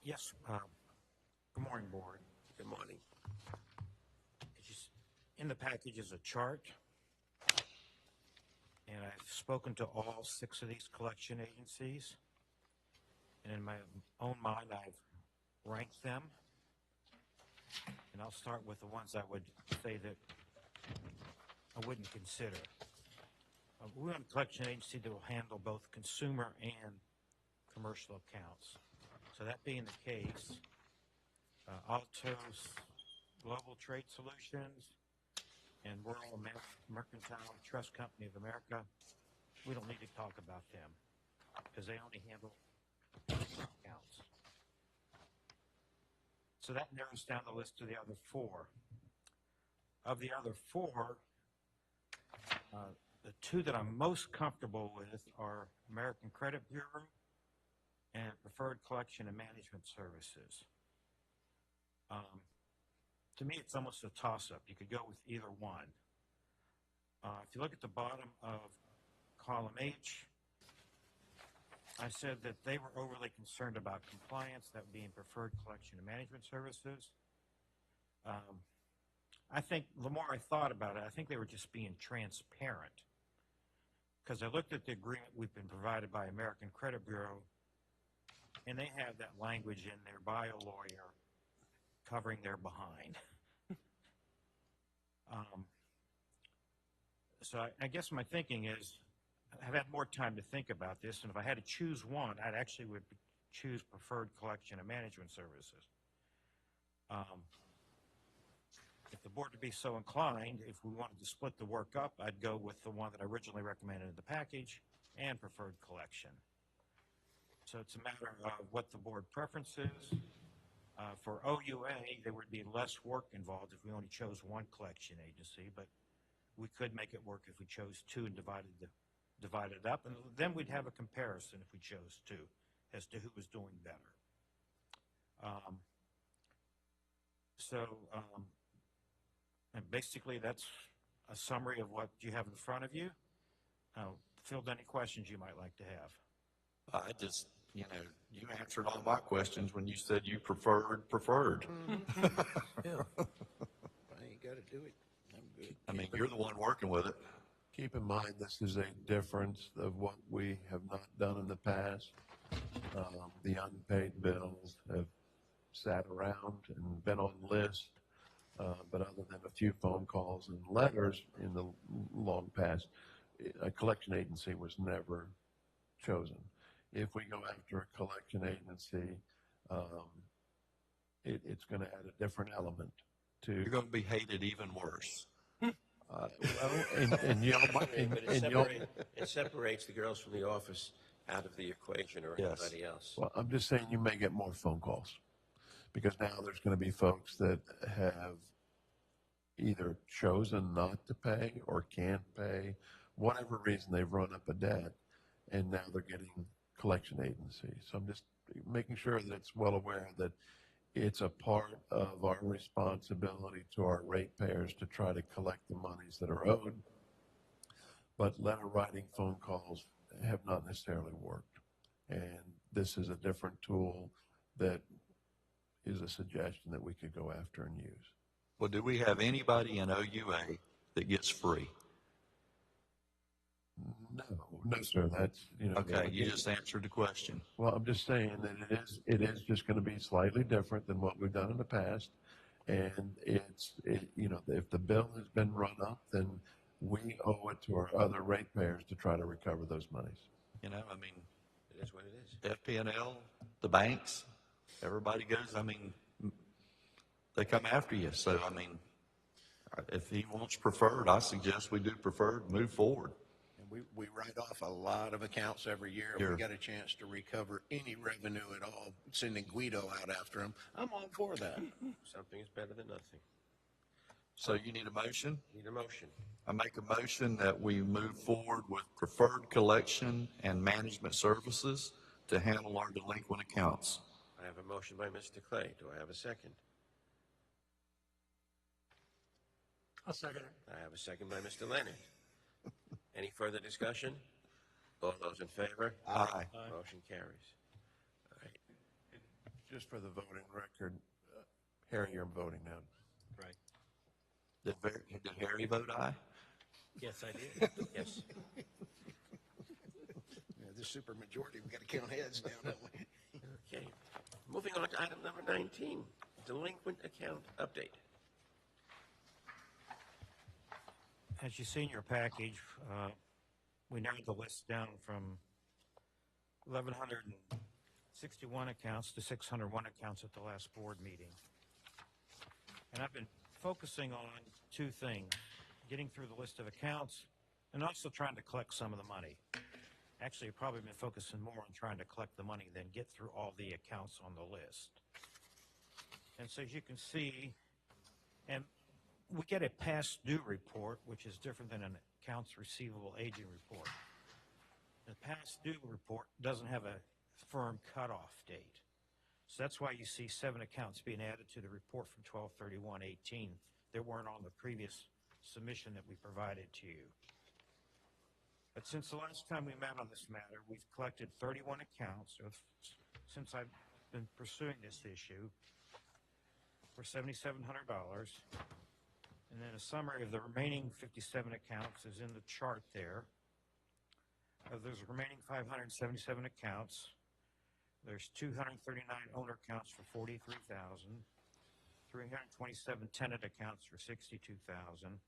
Yes, good morning, Board. Good morning. In the package is a chart, and I've spoken to all 6 of these collection agencies, and in my own mind, I've ranked them, and I'll start with the ones I would say that I wouldn't consider. We want a collection agency that will handle both consumer and commercial accounts. So that being the case, Altos Global Trade Solutions and Rural Mercantile Trust Company of America, we don't need to talk about them because they only handle accounts. So that narrows down the list to the other 4. Of the other 4, the 2 that I'm most comfortable with are American Credit Bureau and Preferred Collection and Management Services. To me, it's almost a toss-up. You could go with either one. If you look at the bottom of column H, I said that they were overly concerned about compliance, that being Preferred Collection and Management Services. I think the more I thought about it, I think they were just being transparent. Because I looked at the agreement we've been provided by American Credit Bureau, and they have that language in their bio lawyer covering their behind. So I guess my thinking is, I've had more time to think about this, and if I had to choose one, I'd actually would choose Preferred Collection and Management Services. If the board would be so inclined, if we wanted to split the work up, I'd go with the one that I originally recommended in the package and Preferred Collection. So it's a matter of what the board preference is. For OUA, there would be less work involved if we only chose one collection agency, but we could make it work if we chose 2 and divided it up, and then we'd have a comparison if we chose 2 as to who was doing better. So, and basically, that's a summary of what you have in front of you. Field any questions you might like to have. I just, you answered all my questions when you said you preferred. Yeah. I ain't gotta do it. I'm good. I mean, you're the one working with it. Keep in mind, this is a difference of what we have not done in the past. The unpaid bills have sat around and been on the list, but other than a few phone calls and letters in the long past, a collection agency was never chosen. If we go after a collection agency, it's going to add a different element to. You're going to be hated even worse. Well, and y'all might, But it separates the girls from the office out of the equation or Yes. anybody else. well, I'm just saying you may get more phone calls because now there's going to be folks that have either chosen not to pay or can't pay, whatever reason they've run up a debt, and now they're getting collection agencies. So I'm just making sure that it's well aware that it's a part of our responsibility to our ratepayers to try to collect the monies that are owed. But letter writing phone calls have not necessarily worked. And this is a different tool that is a suggestion that we could go after and use. Well, do we have anybody in OUA that gets free? No, sir, that's, Okay, you just answered the question. Well, I'm just saying that it is just going to be slightly different than what we've done in the past. And if the bill has been run up, then we owe it to our other ratepayers to try to recover those monies. I mean, It is what it is. FP&L, the banks, everybody goes, they come after you. So, if he wants preferred, I suggest we do preferred, move forward. And we write off a lot of accounts every year. If Sure. we got a chance to recover any revenue at all, sending Guido out after him, I'm all for that. Something is better than nothing. So you need a motion? Need a motion. I make a motion that we move forward with preferred collection and management services to handle our delinquent accounts. I have a motion by Mr. Clay. Do I have a second? I'll second it. I have a second by Mr. Leonard. Any further discussion? All those in favor? Aye. Motion carries. All right. Just for the voting record, Harry, you're voting now. Right. Did Harry vote aye? Yes, I did. Yes. Yeah, this super majority, we got to count heads now, don't we? Okay. Moving on to item number 19, delinquent account update. As you see in your package, we narrowed the list down from 1,161 accounts to 601 accounts at the last board meeting. And I've been focusing on two things, getting through the list of accounts and also trying to collect some of the money. Actually, I've probably been focusing more on trying to collect the money than get through all the accounts on the list. And so as you can see, and we get a past due report, which is different than an accounts receivable aging report. The past due report doesn't have a firm cutoff date. So that's why you see 7 accounts being added to the report from 12/31/18 that weren't on the previous submission that we provided to you. But since the last time we met on this matter, we've collected 31 accounts since I've been pursuing this issue for $7,700. And then a summary of the remaining 57 accounts is in the chart there. Of those remaining 577 accounts, there's 239 owner accounts for $43,000, 327 tenant accounts for $62,000,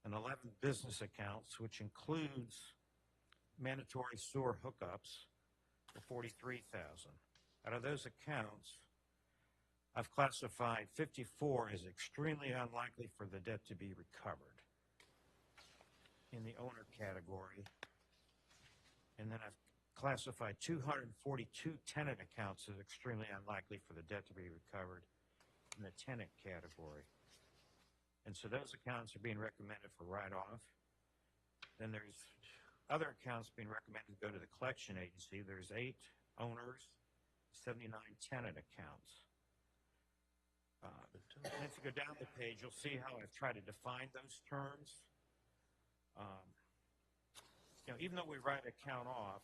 and 11 business accounts, which includes mandatory sewer hookups for $43,000. Out of those accounts, I've classified 54 as extremely unlikely for the debt to be recovered in the owner category. And then I've classified 242 tenant accounts as extremely unlikely for the debt to be recovered in the tenant category. And so those accounts are being recommended for write-off. Then there's other accounts being recommended to go to the collection agency. There's 8 owners, 79 tenant accounts. And if you go down the page, you'll see how I've tried to define those terms. Even though we write account off,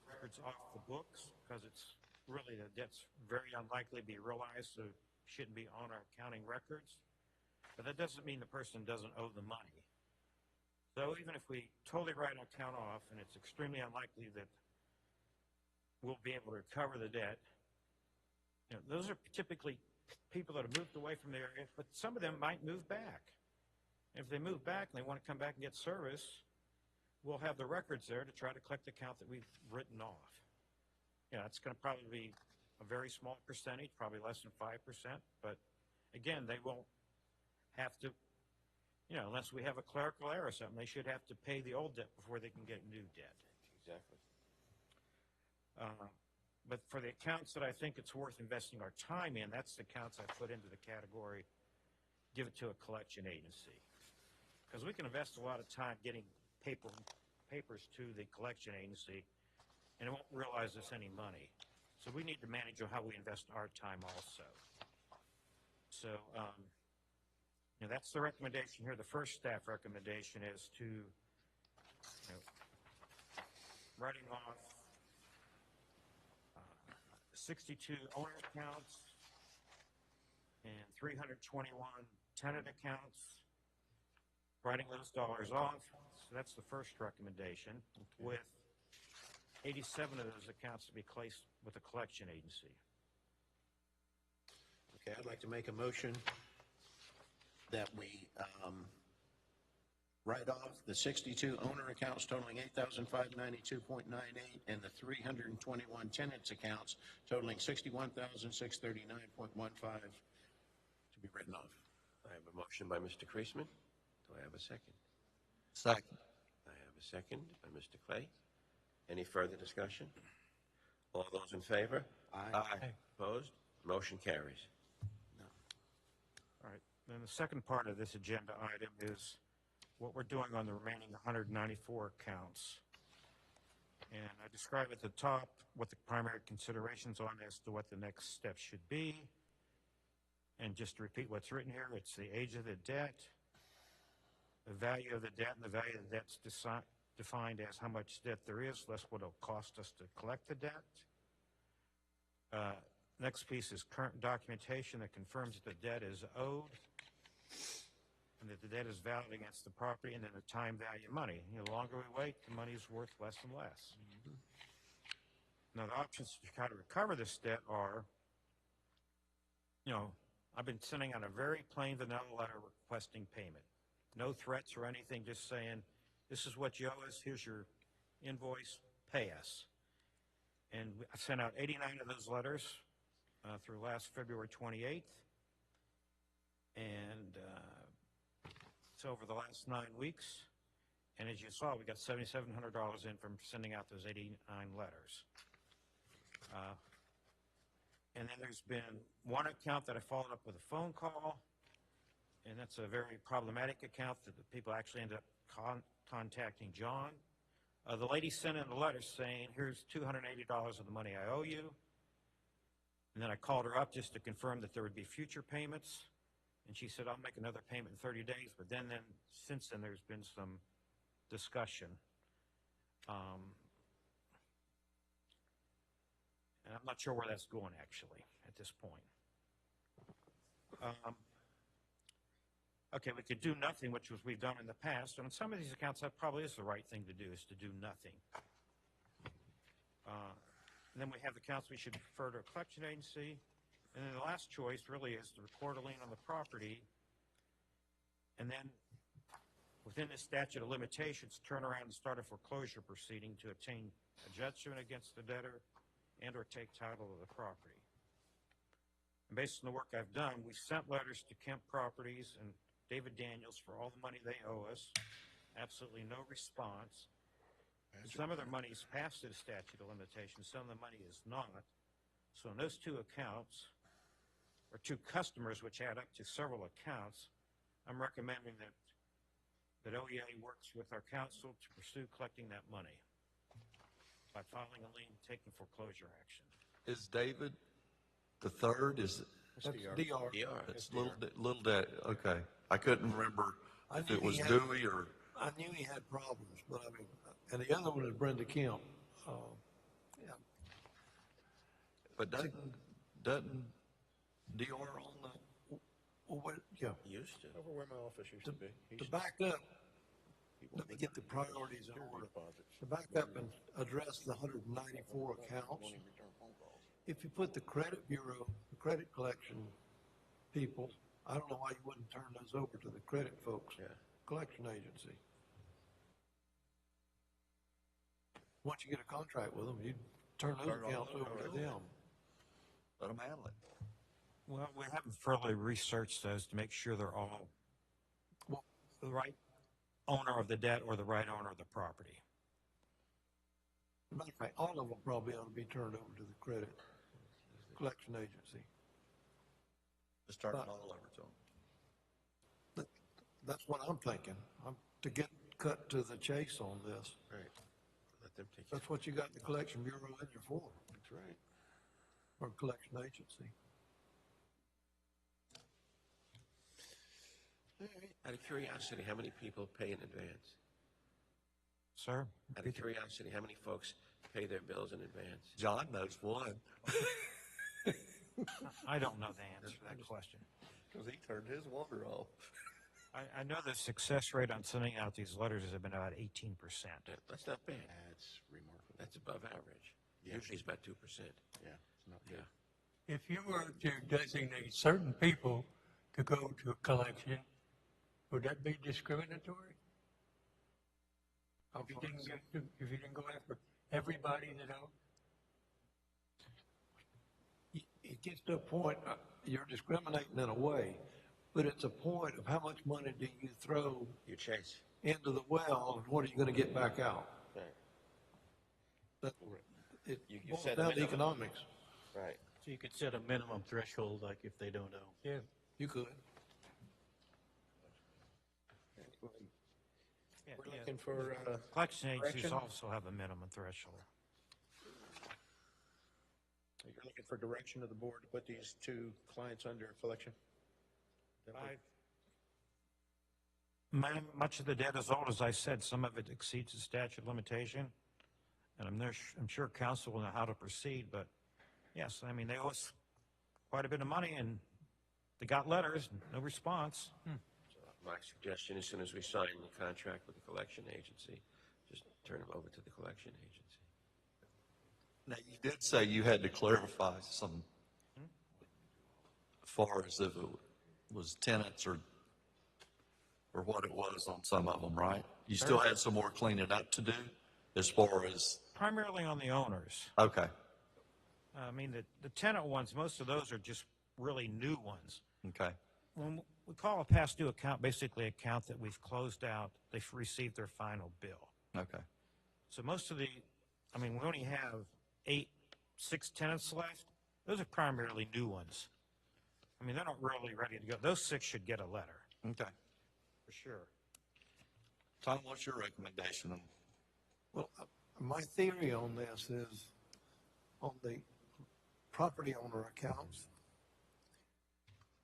records off the books because it's really the debt's very unlikely to be realized, so it shouldn't be on our accounting records. But that doesn't mean the person doesn't owe the money. So even if we totally write our account off and it's extremely unlikely that we'll be able to recover the debt, those are typically people that have moved away from the area, but some of them might move back. And if they move back and they want to come back and get service, we'll have the records there to try to collect the account that we've written off. It's going to probably be a very small percentage, probably less than 5%, but again, they won't have to, unless we have a clerical error or something, they should have to pay the old debt before they can get new debt. Exactly. But for the accounts that I think it's worth investing our time in, that's the accounts I put into the category, give it to a collection agency. Because we can invest a lot of time getting papers to the collection agency, and it won't realize it's any money. So we need to manage how we invest our time also. So, that's the recommendation here. The first staff recommendation is to, writing off 62 owner accounts and 321 tenant accounts, writing those dollars off. So that's the first recommendation, with 87 of those accounts to be placed with a collection agency. Okay, I'd like to make a motion that we write off the 62 owner accounts totaling $8,592.98 and the 321 tenants accounts totaling $61,639.15 to be written off. I have a motion by Mr. Kreisman. Do I have a second? Second. I have a second by Mr. Clay. Any further discussion? All those in favor? Aye. Opposed? Motion carries. All right. Then the second part of this agenda item is what we're doing on the remaining 194 accounts. And I describe at the top what the primary considerations on as to what the next steps should be. And just to repeat what's written here, it's the age of the debt, the value of the debt, and the value of the debt's defined as how much debt there is, less what it'll cost us to collect the debt. Next piece is current documentation that confirms that the debt is owed and that the debt is valid against the property, and then the time value of money. The longer we wait, the money is worth less and less. Now, the options to try to recover this debt are, I've been sending out a very plain vanilla letter requesting payment. No threats or anything, just saying, this is what you owe us, here's your invoice, pay us. And I sent out 89 of those letters through last February 28th. And it's over the last 9 weeks. And as you saw, we got $7,700 in from sending out those 89 letters. And then there's been one account that I followed up with a phone call, and that's a very problematic account that the people actually ended up contacting John. The lady sent in a letter saying, here's $280 of the money I owe you. And then I called her up just to confirm that there would be future payments. And she said, I'll make another payment in 30 days. But then since then, there's been some discussion. And I'm not sure where that's going, actually, at this point. Okay, we could do nothing, which was we've done in the past. And on some of these accounts, that probably is the right thing to do, is to do nothing. And then we have the accounts we should refer to a collection agency. And then the last choice really is to record a lien on the property. And then within the statute of limitations, turn around and start a foreclosure proceeding to obtain a judgment against the debtor and or take title of the property. And based on the work I've done, we sent letters to Kemp Properties and David Daniels for all the money they owe us. Absolutely no response. Some of their money is past the statute of limitations. Some of the money is not. So in those two accounts, or two customers, which add up to several accounts, I'm recommending that OEA works with our counsel to pursue collecting that money by filing a lien, taking foreclosure action. Is David the third, That's DR. DR. It's little debt, okay. I couldn't remember I if knew it was he had- Dewey or, I knew he had problems, but I mean, and the other one is Brenda Kemp. Yeah, but doesn't DR on the, well, yeah, Used to. Over where my office used to be. to back up, let me get the priorities in order. To back up and address the 194 accounts, if you put the credit bureau, the credit collection people, I don't know why you wouldn't turn those over to the credit folks, Yeah. collection agency. Once you get a contract with them, you turn those accounts over to them. let them handle it. Well, we haven't thoroughly researched those to make sure they're all Well, the right owner of the debt or the right owner of the property. matter of fact, all of them probably ought to be turned over to the credit collection agency. Just turn it But- all over to them. That's what I'm thinking. To get cut to the chase on this. Right. Let them take it. That's what you got the collection bureau in there for, That's right. or collection agency. Out of curiosity, how many people pay in advance? Sir? Out of curiosity, how many folks pay their bills in advance? John knows one, I don't know the answer to that question. because he turned his water off. I know the success rate on sending out these letters has been about 18%. That's not bad. That's remarkable. That's above average. Usually it's about 2%. Yeah, it's not Yeah. good. If you were to designate certain people to go to a collection, would that be discriminatory? If you didn't go after everybody that owns? It gets to a point, you're discriminating in a way, but it's a point of how much money do you throw You chase. into the well, and what are you gonna get back out? Right. That, it You boils said down to minimum. economics. Right. So you could set a minimum threshold, like if they don't owe. Yeah. You could. We're looking for, Collection agencies Correction? also have a minimum threshold. you're looking for direction of the board to put these two clients under collection? Much of the debt is old, as I said, some of it exceeds the statute of limitation. And I'm sure council will know how to proceed, but yes, I mean, they owe us quite a bit of money and they got letters, no response. My suggestion, as soon as we sign the contract with the collection agency, just turn them over to the collection agency. Now, you did say you had to clarify some, as far as if it was tenants or what it was on some of them, right? You still had some more cleaning up to do as far as, Primarily on the owners. okay, I mean, the tenant ones, most of those are just really new ones. okay, When we call a past due account basically an account that we've closed out, they've received their final bill. okay. So most of we only have 6 tenants left. Those are primarily new ones. I mean, they're not really ready to go. Those 6 should get a letter, Okay. for sure. Tom, what's your recommendation? Well, my theory on this is, on the property owner accounts,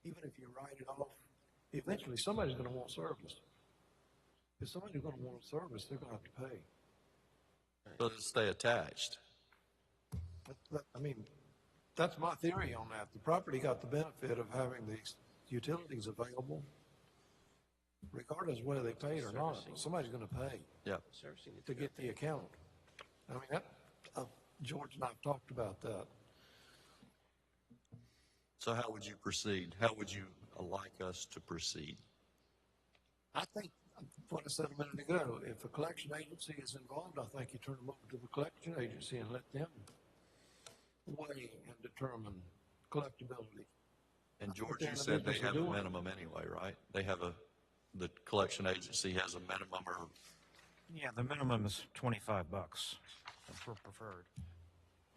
even if you write it off, eventually somebody's gonna want service. If somebody's gonna want service, they're gonna have to pay. So to stay attached. I mean, that's my theory on that. The property got the benefit of having these utilities available, regardless of whether they paid or not. Somebody's gonna pay Yeah. Servicing the to get the account. I mean, George and I have talked about that. So how would you proceed? How would you like us to proceed? I think, what I said a minute ago, if a collection agency is involved, I think you turn them over to the collection agency and let them weigh and determine collectability. And George, they're you in the said they business of have a doing it. minimum anyway, right? The collection agency has a minimum or, Yeah, the minimum is $25 for preferred.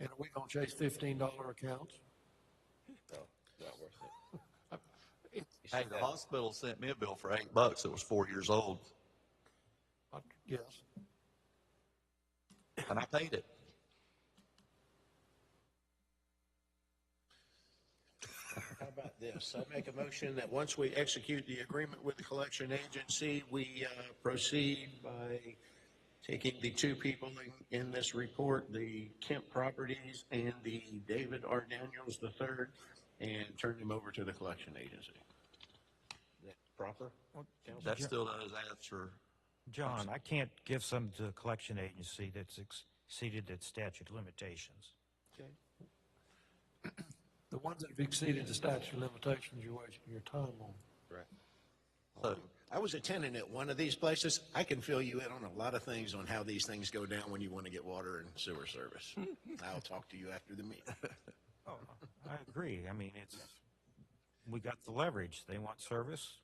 And are we gonna chase $15 accounts? No, not worth it. You see hey, the that? hospital sent me a bill for $8 that was 4 years old, Yes. and I paid it. How about this. I make a motion that once we execute the agreement with the collection agency, we proceed by taking the two people in this report, the Kemp Properties and the David R. Daniels III, and turn them over to the collection agency. Is that proper? That still does answer. John, I can't give some to the collection agency that's exceeded its statute of limitations. Okay. The ones that have exceeded the statute of limitations, you're wasting your time on. Correct. So, I was a tenant at one of these places. I can fill you in on a lot of things on how these things go down when you want to get water and sewer service. I'll talk to you after the meeting. Oh, I agree. I mean, we got the leverage. They want service.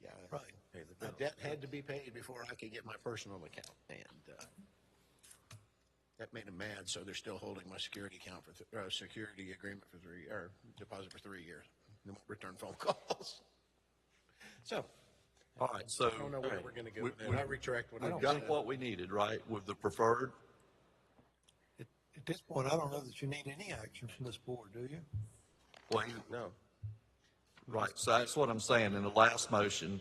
Yeah, Right. the debt had to be paid before I could get my personal account, and that made them mad. So they're still holding my security account for security agreement for deposit for 3 years. They won't return phone calls. So all right, so I don't know where we're going to go with that. I retract what I we've got what we needed, right, with the preferred? At this point, I don't know that you need any action from this board, do you? Well, No. right, so that's what I'm saying. In the last motion,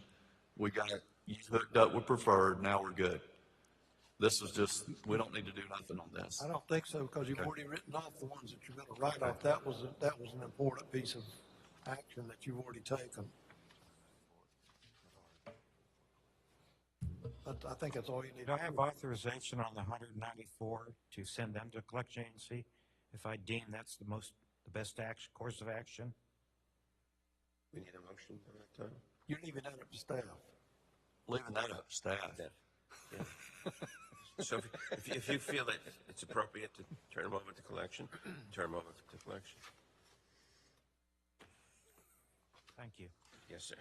we got you hooked up with preferred, now we're good. This is just, we don't need to do nothing on this. I don't think so, because you've already written off the ones that you're going to write off. That was an important piece of action that you've already taken. I think that's all you need Do I to have do. authorization on the 194 to send them to collection agency if I deem that's the best course of action? We need a motion on that time? You're leaving that up to staff. Leaving that up to staff. Yeah. So if you feel that it's appropriate to turn them over to collection, turn them over to collection. Thank you. Yes, sir.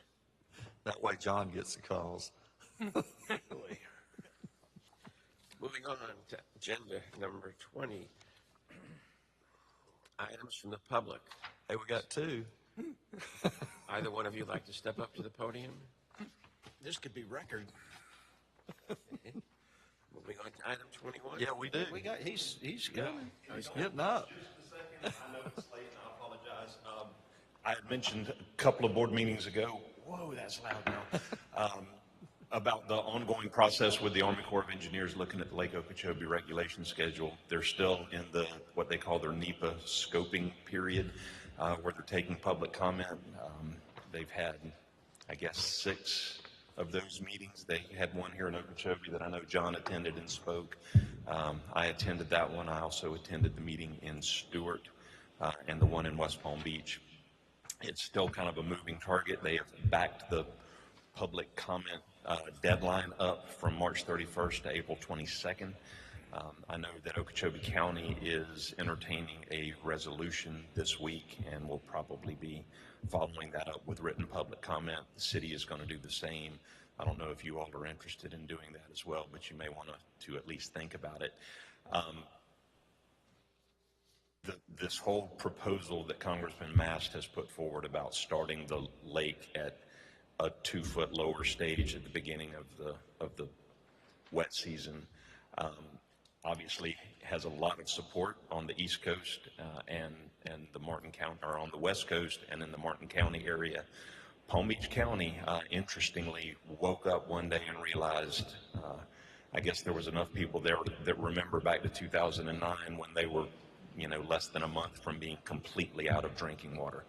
That way John gets the calls. Moving on to agenda number 20. Items from the public. Hey, we got two. Either one of you like to step up to the podium? This could be record. Moving on to item 21. Yeah, we do. We got. He's coming. He's getting up. I know it's late and I apologize. I had mentioned a couple of board meetings ago, whoa, that's loud now, about the ongoing process with the Army Corps of Engineers looking at the Lake Okeechobee regulation schedule. They're still in what they call their NEPA scoping period, where they're taking public comment. They've had, I guess, 6 of those meetings. They had one here in Okeechobee that I know John attended and spoke. I attended that one. I also attended the meeting in Stewart and the one in West Palm Beach. It's still kind of a moving target. They have backed the public comment deadline up from March 31st to April 22nd. I know that Okeechobee County is entertaining a resolution this week and will probably be following that up with written public comment. The city is going to do the same. I don't know if you all are interested in doing that as well, but you may want to at least think about it. This whole proposal that Congressman Mast has put forward about starting the lake at a 2-foot lower stage at the beginning of the wet season, obviously has a lot of support on the East Coast and the Martin County, or on the West Coast and in the Martin County area. Palm Beach County, interestingly, woke up one day and realized, I guess there was enough people there that remember back to 2009 when they were, less than a month from being completely out of drinking water.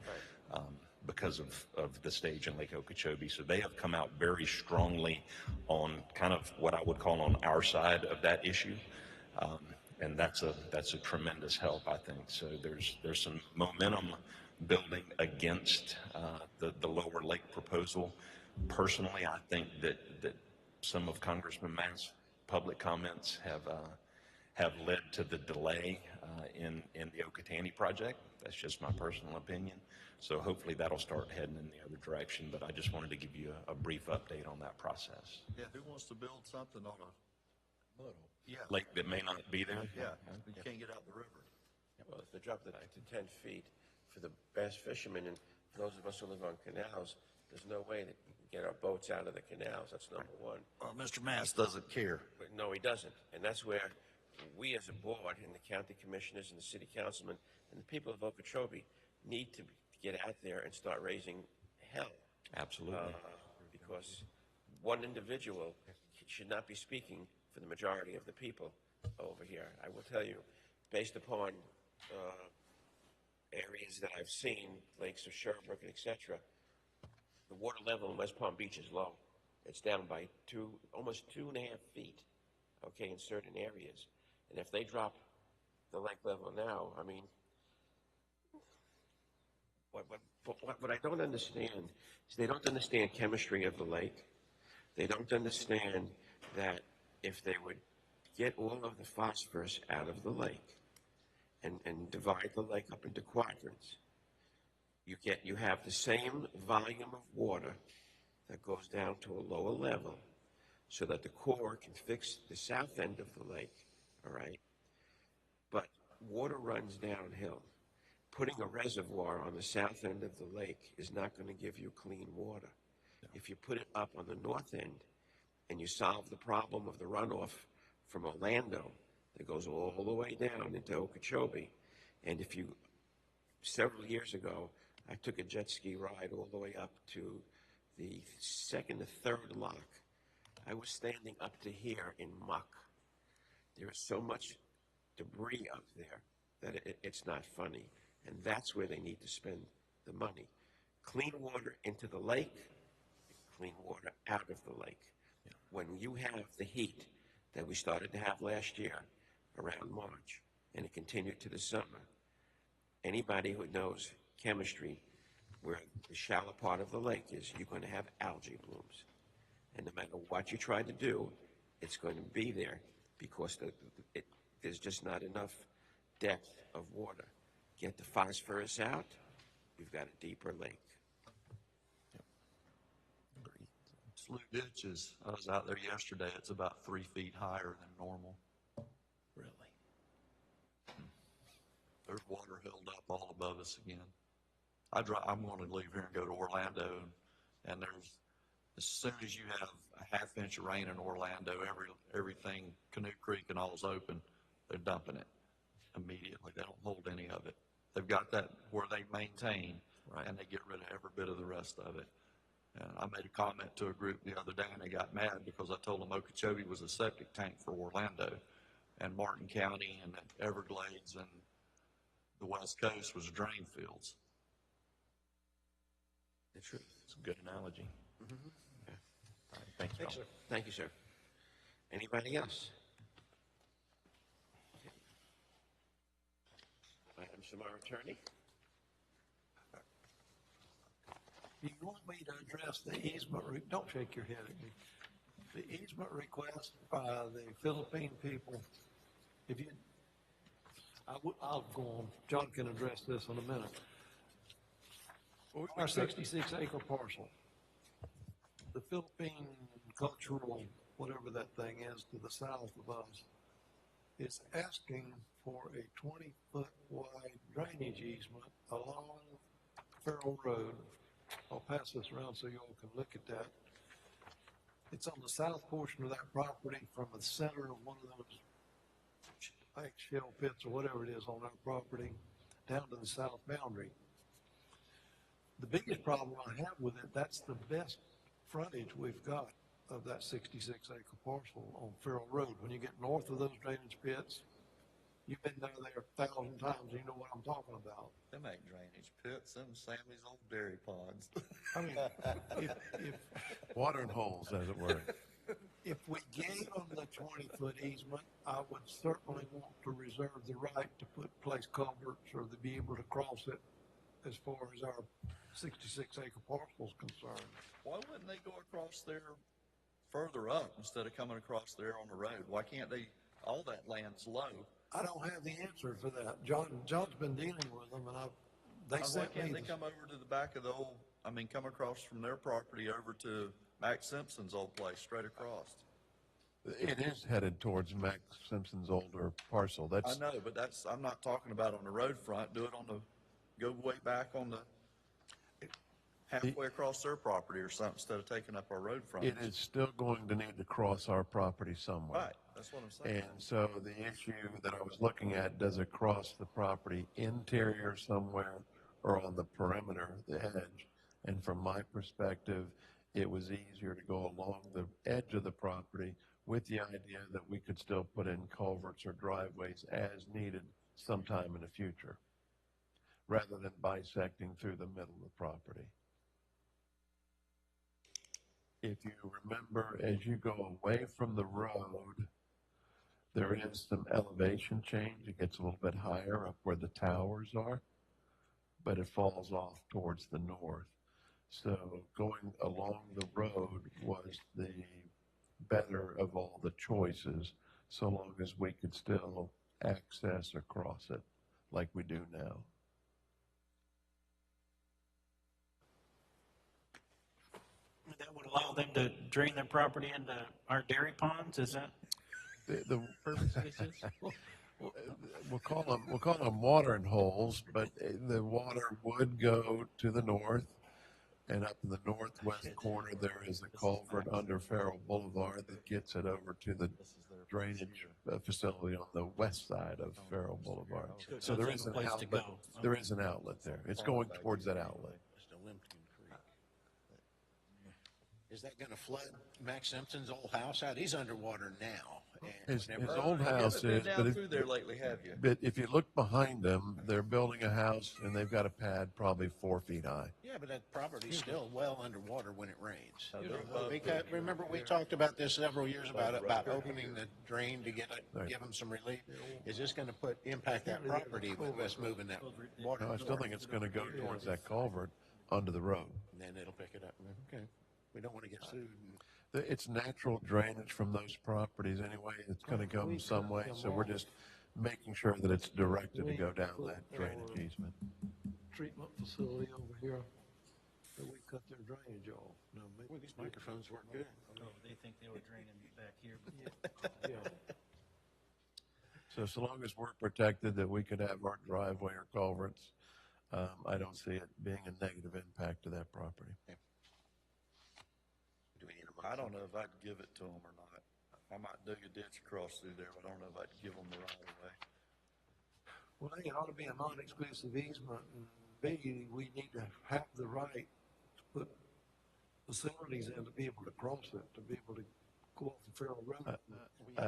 Because of the stage in Lake Okeechobee. So they have come out very strongly on kind of what I would call on our side of that issue. And that's a tremendous help, I think. So there's some momentum building against the lower lake proposal. Personally, I think that some of Congressman Mast's public comments have led to the delay in the Okatani project. That's just my personal opinion. So hopefully that'll start heading in the other direction, but I just wanted to give you a brief update on that process. Yeah, who wants to build something on a Lake that may not be there? Yeah, you can't get out the river. Well, if they drop it to 10 feet for the bass fishermen and for those of us who live on canals, there's no way that we can get our boats out of the canals. That's number one. Well, Mr. Mast doesn't care. But no, he doesn't. And that's where we as a board and the county commissioners and the city councilmen and the people of Okeechobee need to get out there and start raising hell. Absolutely. Because one individual should not be speaking for the majority of the people over here. I will tell you, based upon areas that I've seen, lakes of Sherbrooke, etc., the water level in West Palm Beach is low. It's down by almost 2.5 feet, okay, in certain areas. And if they drop the lake level now, I mean, what I don't understand is they don't understand chemistry of the lake. They don't understand that if they would get all of the phosphorus out of the lake and divide the lake up into quadrants, you have the same volume of water that goes down to a lower level so that the Corps can fix the south end of the lake, all right? But water runs downhill. Putting a reservoir on the south end of the lake is not going to give you clean water. If you put it up on the north end and you solve the problem of the runoff from Orlando that goes all the way down into Okeechobee, and several years ago, I took a jet ski ride all the way up to the second or third lock. I was standing up to here in muck. There is so much debris up there that it's not funny. And that's where they need to spend the money. Clean water into the lake, clean water out of the lake. Yeah. When you have the heat that we started to have last year around March, and it continued to the summer, anybody who knows chemistry, where the shallow part of the lake is, you're going to have algae blooms. And no matter what you try to do, it's going to be there because there's just not enough depth of water. Get the phosphorus out, you've got a deeper lake. Slough ditches, I was out there yesterday, it's about 3 feet higher than normal. Really? There's water held up all above us again. I'm going to leave here and go to Orlando, and as soon as you have a half inch of rain in Orlando, everything, Canoe Creek and all is open, they're dumping it immediately. They don't hold any of it. They've got that where they maintain, right, and they get rid of every bit of the rest of it. And I made a comment to a group the other day, and they got mad because I told them Okeechobee was a septic tank for Orlando, and Martin County and the Everglades and the West Coast was drain fields. The truth. It's a good analogy. Mm-hmm. Yeah. All right, thanks, Bill. Thank you, sir. Anybody else? Items from our attorney. You want me to address the easement, don't shake your head at me. The easement request by the Philippine people, I'll go on, John can address this in a minute. Our 66-acre parcel, the Philippine cultural, whatever that thing is to the south of us, is asking for a 20-foot wide drainage easement along Farrell Road. I'll pass this around so you all can look at that. It's on the south portion of that property from the center of one of those like shell pits or whatever it is on our property down to the south boundary. The biggest problem I have with it, that's the best frontage we've got of that 66-acre parcel on Farrell Road. When you get north of those drainage pits, you've been down there 1,000 times, you know what I'm talking about. Them ain't drainage pits, them Sammy's old dairy ponds. I mean, if Watering holes, as it were. if we gave them the 20-foot easement, I would certainly want to reserve the right to place culverts or to be able to cross it as far as our 66-acre parcel is concerned. Why wouldn't they go across there further up instead of coming across there on the road? Why can't they, all that land's low. I don't have the answer for that. John's been dealing with them, and they Why sent me can't they come over to the back of the old, come across from their property over to Max Simpson's old place, straight across? It is headed towards Max Simpson's older parcel. I know, but I'm not talking about on the road front. Do it go way back on the, halfway across their property or something instead of taking up our road front. It is still going to need to cross our property somewhere. Right, that's what I'm saying. And so the issue that I was looking at, does it cross the property interior somewhere, or on the perimeter, the edge. And from my perspective, it was easier to go along the edge of the property with the idea that we could still put in culverts or driveways as needed sometime in the future, rather than bisecting through the middle of the property. If you remember, as you go away from the road, there is some elevation change. It gets a little bit higher up where the towers are, but it falls off towards the north. So going along the road was the better of all the choices, so long as we could still access across it like we do now. That would allow them to drain their property into our dairy ponds, is that The purpose of this is? we'll call them watering holes, but the water would go to the north, and up in the northwest corner there is a culvert under Farrell Boulevard that gets it over to the drainage facility on the west side of Farrell Boulevard. So there is an outlet. There is an outlet there. It's going towards that outlet. Is that gonna flood Max Simpson's old house out? He's underwater now. His old house is, but through there lately, have you? but if you look behind them, they're building a house and they've got a pad probably 4 feet high. Yeah, but that property's still well underwater when it rains. they're above Because, remember, we talked about this several years about opening the drain to give them some relief. Is this gonna impact that property with us moving that water? No, I still think it's gonna go towards that culvert under the road. And then it'll pick it up. Okay. We don't wanna get sued. It's natural drainage from those properties anyway. It's gonna come some way, so we're just making sure that it's directed to go down that drainage easement. Treatment facility over here, that we cut their drainage off. No, Well, these microphones work good. Oh, they think they were draining back here. yeah. So long as we're protected, that we could have our driveway or culverts, I don't see it being a negative impact to that property. Do we need a I motion? don't know if I'd give it to them or not. I might dig a ditch across through there, but I don't know if I'd give them the right of way. Well, it ought to be a non-exclusive easement, and B, we need to have the right to put facilities in to be able to cross it, to be able to go off the Farrell Road.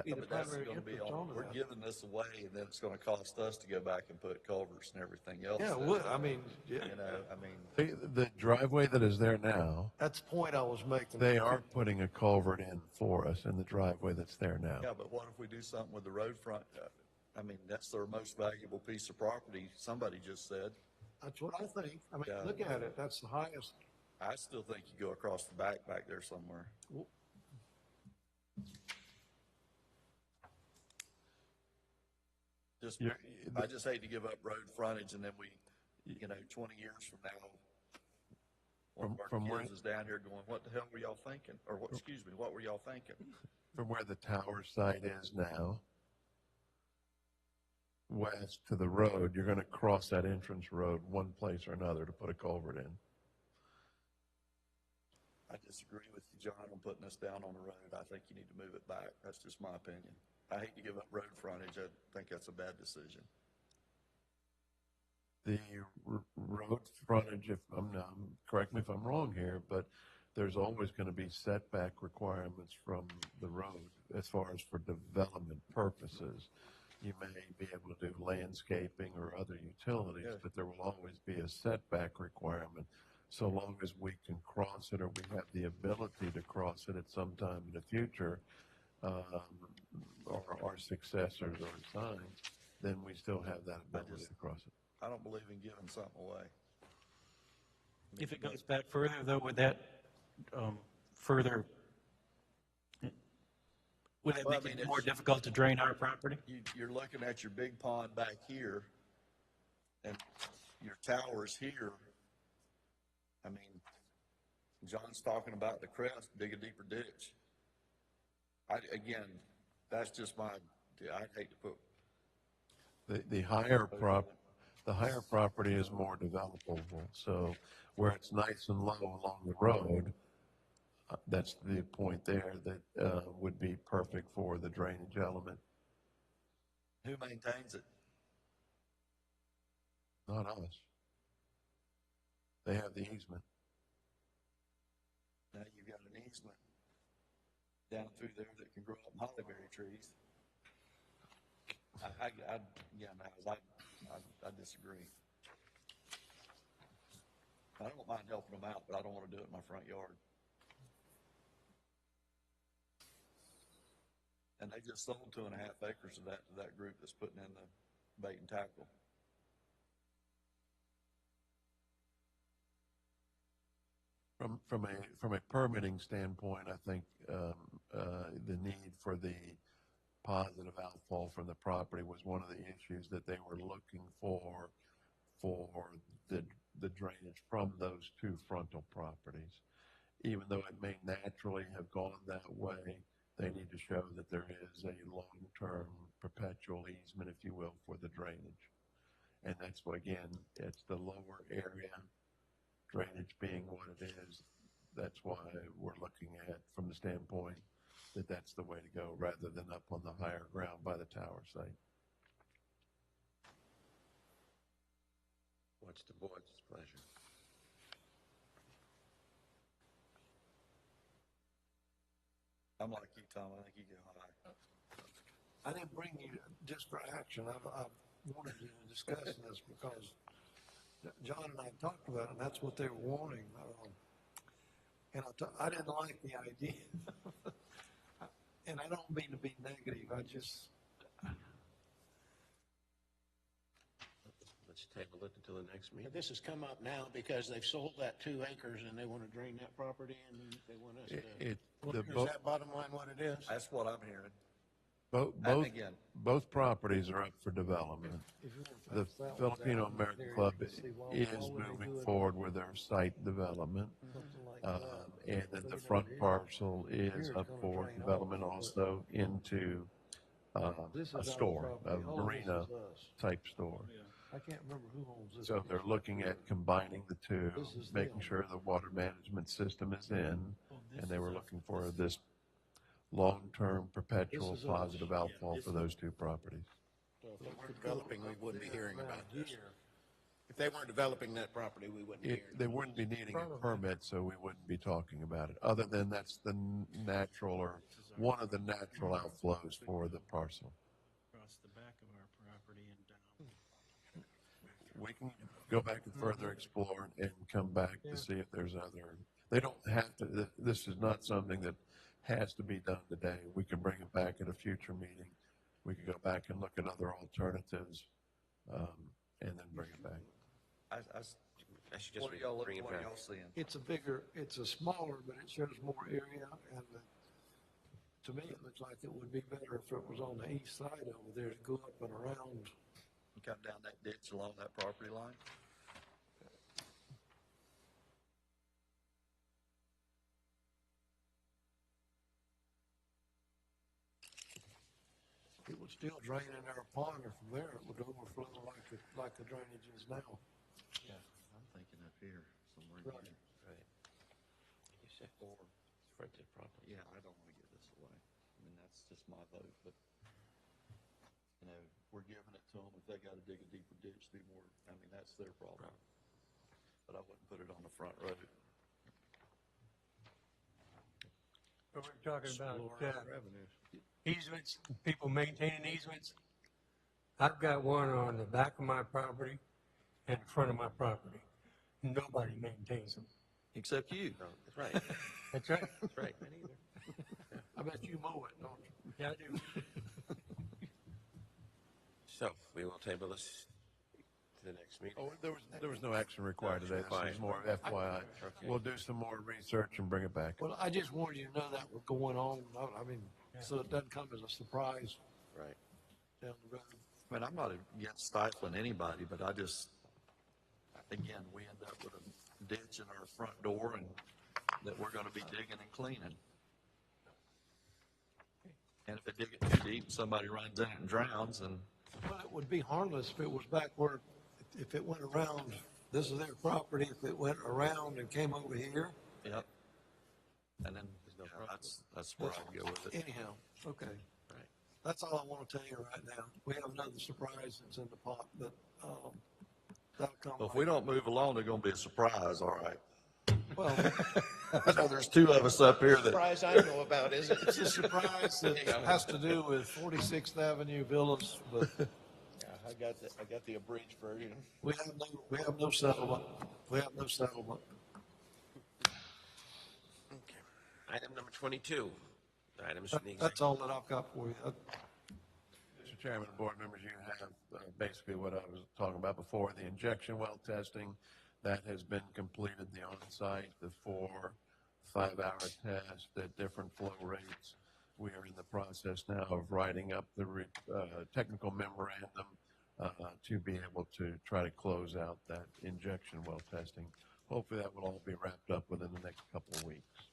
Be the But that's primary gonna be entrance on, onto we're that. giving this away, and then it's gonna cost us to go back and put culverts and everything else. Yeah, in. well, I mean, yeah, You know, I mean, The driveway that is there now, that's the point I was making. they are putting a culvert in for us in the driveway that's there now. yeah, but what if we do something with the road front? I mean, that's their most valuable piece of property, somebody just said. That's what I think. I mean, Yeah. look at it, that's the highest. I still think you go across the back there somewhere. Just, You're- I just hate to give up road frontage and then we, 20 years from now, one of From our where- kids is down here going, what the hell were y'all thinking? Or what, excuse me, what were y'all thinking? From where the tower site is now, west to the road, you're gonna cross that entrance road one place or another to put a culvert in. I disagree with you, John, on putting us down on the road. I think you need to move it back. That's just my opinion. I hate to give up road frontage. I think that's a bad decision. The road frontage, correct me if I'm wrong here, but there's always gonna be setback requirements from the road as far as for development purposes. You may be able to do landscaping or other utilities, Yeah. but there will always be a setback requirement, so long as we can cross it or we have the ability to cross it at some time in the future, or our successors or signs, then we still have that ability to cross it. I don't believe in giving something away. If it goes back further, though, would that further, would that Well, I make mean, it more it's- difficult to drain our property? You're looking at your big pond back here and your tower's here. I mean, John's talking about the crest, dig a deeper ditch. Again, that's just I'd hate to put, The higher property is more developable, so where it's nice and low along the road, that's the point there that would be perfect for the drainage element. who maintains it? Not us. They have the easement. Now you've got an easement down through there that can grow up hollyberry trees. I disagree. I don't mind helping them out, but I don't want to do it in my front yard. And they just sold 2.5 acres of that to that group that's putting in the bait and tackle. From a permitting standpoint, I think the need for the positive outfall from the property was one of the issues that they were looking for the drainage from those two frontal properties. Even though it may naturally have gone that way, they need to show that there is a long-term perpetual easement, if you will, for the drainage. And that's why, again, it's the lower area, drainage being what it is. That's why we're looking at, from the standpoint that that's the way to go, rather than up on the higher ground by the tower site. What's the board's pleasure? I'm like you, Tom. I think you go high. I didn't bring you just for action. I wanted you to discuss this because John and I talked about it, and that's what they were wanting. And I didn't like the idea. And I don't mean to be negative. Let's table it until the next meeting. This has come up now because they've sold that 2 acres and they want to drain that property and they want us to. Is that bottom line what it is? That's what I'm hearing. Again. Both properties are up for development. The Filipino American Club is moving forward with their site development. And then the front parcel is up for development also into a store, a marina type store. I can't remember who owns this. So they're looking at combining the two, making sure the water management system is in, and they were looking for this long-term perpetual positive outfall for those two properties. So if they weren't developing, we wouldn't be hearing about this. If they weren't developing that property, we wouldn't be hearing. They wouldn't be needing a permit, so we wouldn't be talking about it, other than that's the natural or one of the natural outflows for the parcel. Across the back of our property and down. We can go back and further explore and come back to see if there's other, they don't have to, this is not something that has to be done today. We can bring it back at a future meeting. We can go back and look at other alternatives, and then bring it back. I suggest What are y'all bring looking, it what are back. y'all seeing? It's a smaller, but it shows more area. And to me, it looks like it would be better if it was on the east side over there to go up and around. Come down that ditch along that property line? It would still drain in our pond, or from there it would overflow like the drainage is now. Yeah, I'm thinking up here somewhere. Right. Right. You said frontage property. Yeah, I don't want to give this away. I mean, that's just my vote, but, you know, we're giving it to them. If they got to dig a deeper ditch, do more, I mean, that's their problem. But I wouldn't put it on the front road. But we're talking about Revenues. easements, people maintaining easements. I've got one on the back of my property and in front of my property. Nobody maintains them. Except you. No, that's right. That's right. That's right. Me neither. I bet you mow it, don't you? Yeah, I do. So we will table this to the next meeting. Oh, there was no action required today. This is more FYI. We'll do some more research and bring it back. Well, I just wanted you to know that was going on. I mean, so it doesn't come as a surprise Right. down the road. I mean, I'm not against stifling anybody, but I just, again, we end up with a ditch in our front door and that we're gonna be digging and cleaning. And if they dig it too deep, somebody runs in it and drowns, and Well, it would be harmless if it was back where, if it went around, this is their property, if it went around and came over here. yep. And then, that's where I'd go with it. Anyhow, okay. Right. That's all I want to tell you right now. We have another surprise that's in the pot, but, That'll come Well, if we don't move along, there's gonna be a surprise, all right? Well, I know there's two of us up here that, Surprise I know about, is it? it's a surprise that has to do with 46th Avenue Villas, but Yeah, I got the abridged version. we have no settlement. We have no settlement. Item number 22, items from the That's executive. all that I've got for you. Mr. Chairman and board members, you have basically what I was talking about before, the injection well testing. That has been completed, the on-site, the 4 5-hour test at different flow rates. We are in the process now of writing up the technical memorandum to be able to try to close out that injection well testing. Hopefully that will all be wrapped up within the next couple of weeks.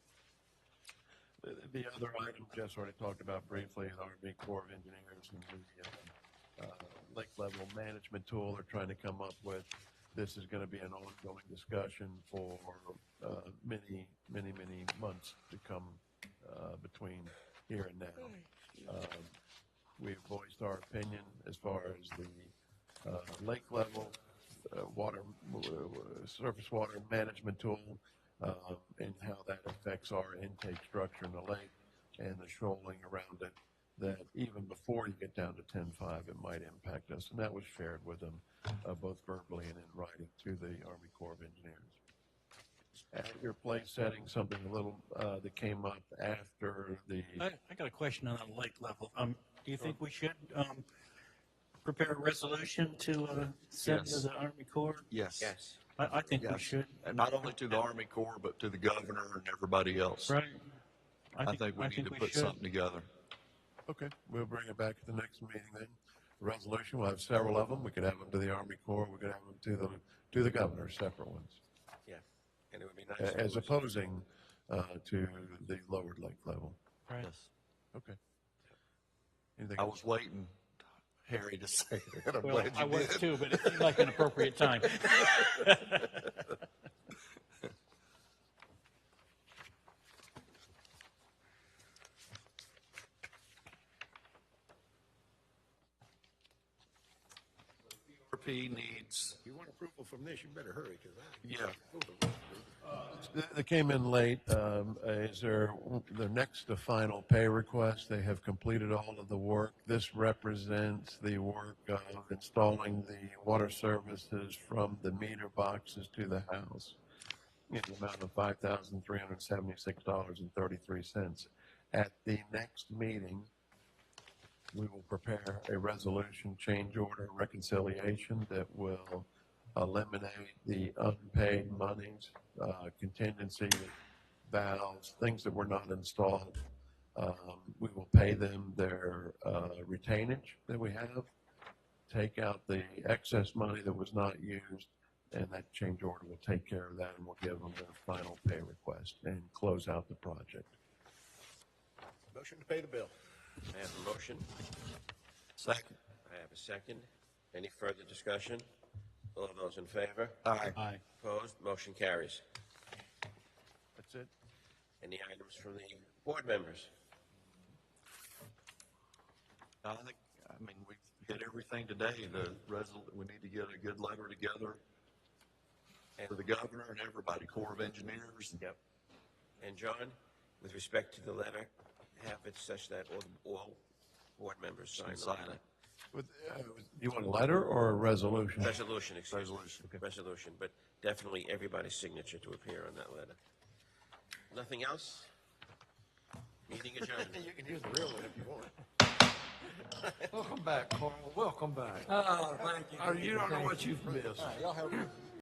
The other item Jess already talked about briefly, the Army Corps of Engineers and the lake level management tool they're trying to come up with. This is going to be an ongoing discussion for many months to come between here and now. We've voiced our opinion as far as the lake level surface water management tool and how that affects our intake structure in the lake and the shoaling around it, that even before you get down to 10.5, it might impact us. And that was shared with them, both verbally and in writing to the Army Corps of Engineers. At your place setting, something a little that came up after the. I got a question on the lake level. Do you think we should prepare a resolution to send to Yes. the Army Corps? yes. Yes. I think we Yes. should. And not only to the Army Corps, but to the governor and everybody else. Right. I think we need to put something together. Okay, we'll bring it back at the next meeting then. The resolution, we'll have several of them. We could have them to the Army Corps, we could have them to the governor, separate ones, Yeah, and it would be nice. if it as was- opposing to the lowered lake level. Right. Yes. Okay. Anything I else? was waiting, Harry, to say that. I'm Well, glad I you was did. too, but it seemed like an appropriate time. PRP needs, If you want approval from this, you better hurry, because yeah, They came in late. Is there, the next to final pay request, they have completed all of the work. This represents the work of installing the water services from the meter boxes to the house in the amount of $5,376.33. At the next meeting, we will prepare a resolution, change order, reconciliation that will eliminate the unpaid monies, contingency valves, things that were not installed. We will pay them their retainage that we have, take out the excess money that was not used, and that change order will take care of that, and we'll give them their final pay request and close out the project. motion to pay the bill. I have a motion. second. I have a second. Any further discussion? All those in favor? Aye. Aye. Opposed? Motion carries. That's it. Any items from the board members? I mean, we hit everything today. We need to get a good letter together to the governor and everybody, Corps of Engineers. Yep. And John, with respect to the letter, have it such that all board members sign the Sign letter. it. You want a letter or a resolution? Resolution, excuse me. Resolution. Resolution, but definitely everybody's signature to appear on that letter. Nothing else? Meeting adjourned. You can use the real one if you want. Welcome back, Carl. Welcome back. Oh, thank you. You don't know what you've missed. Y'all have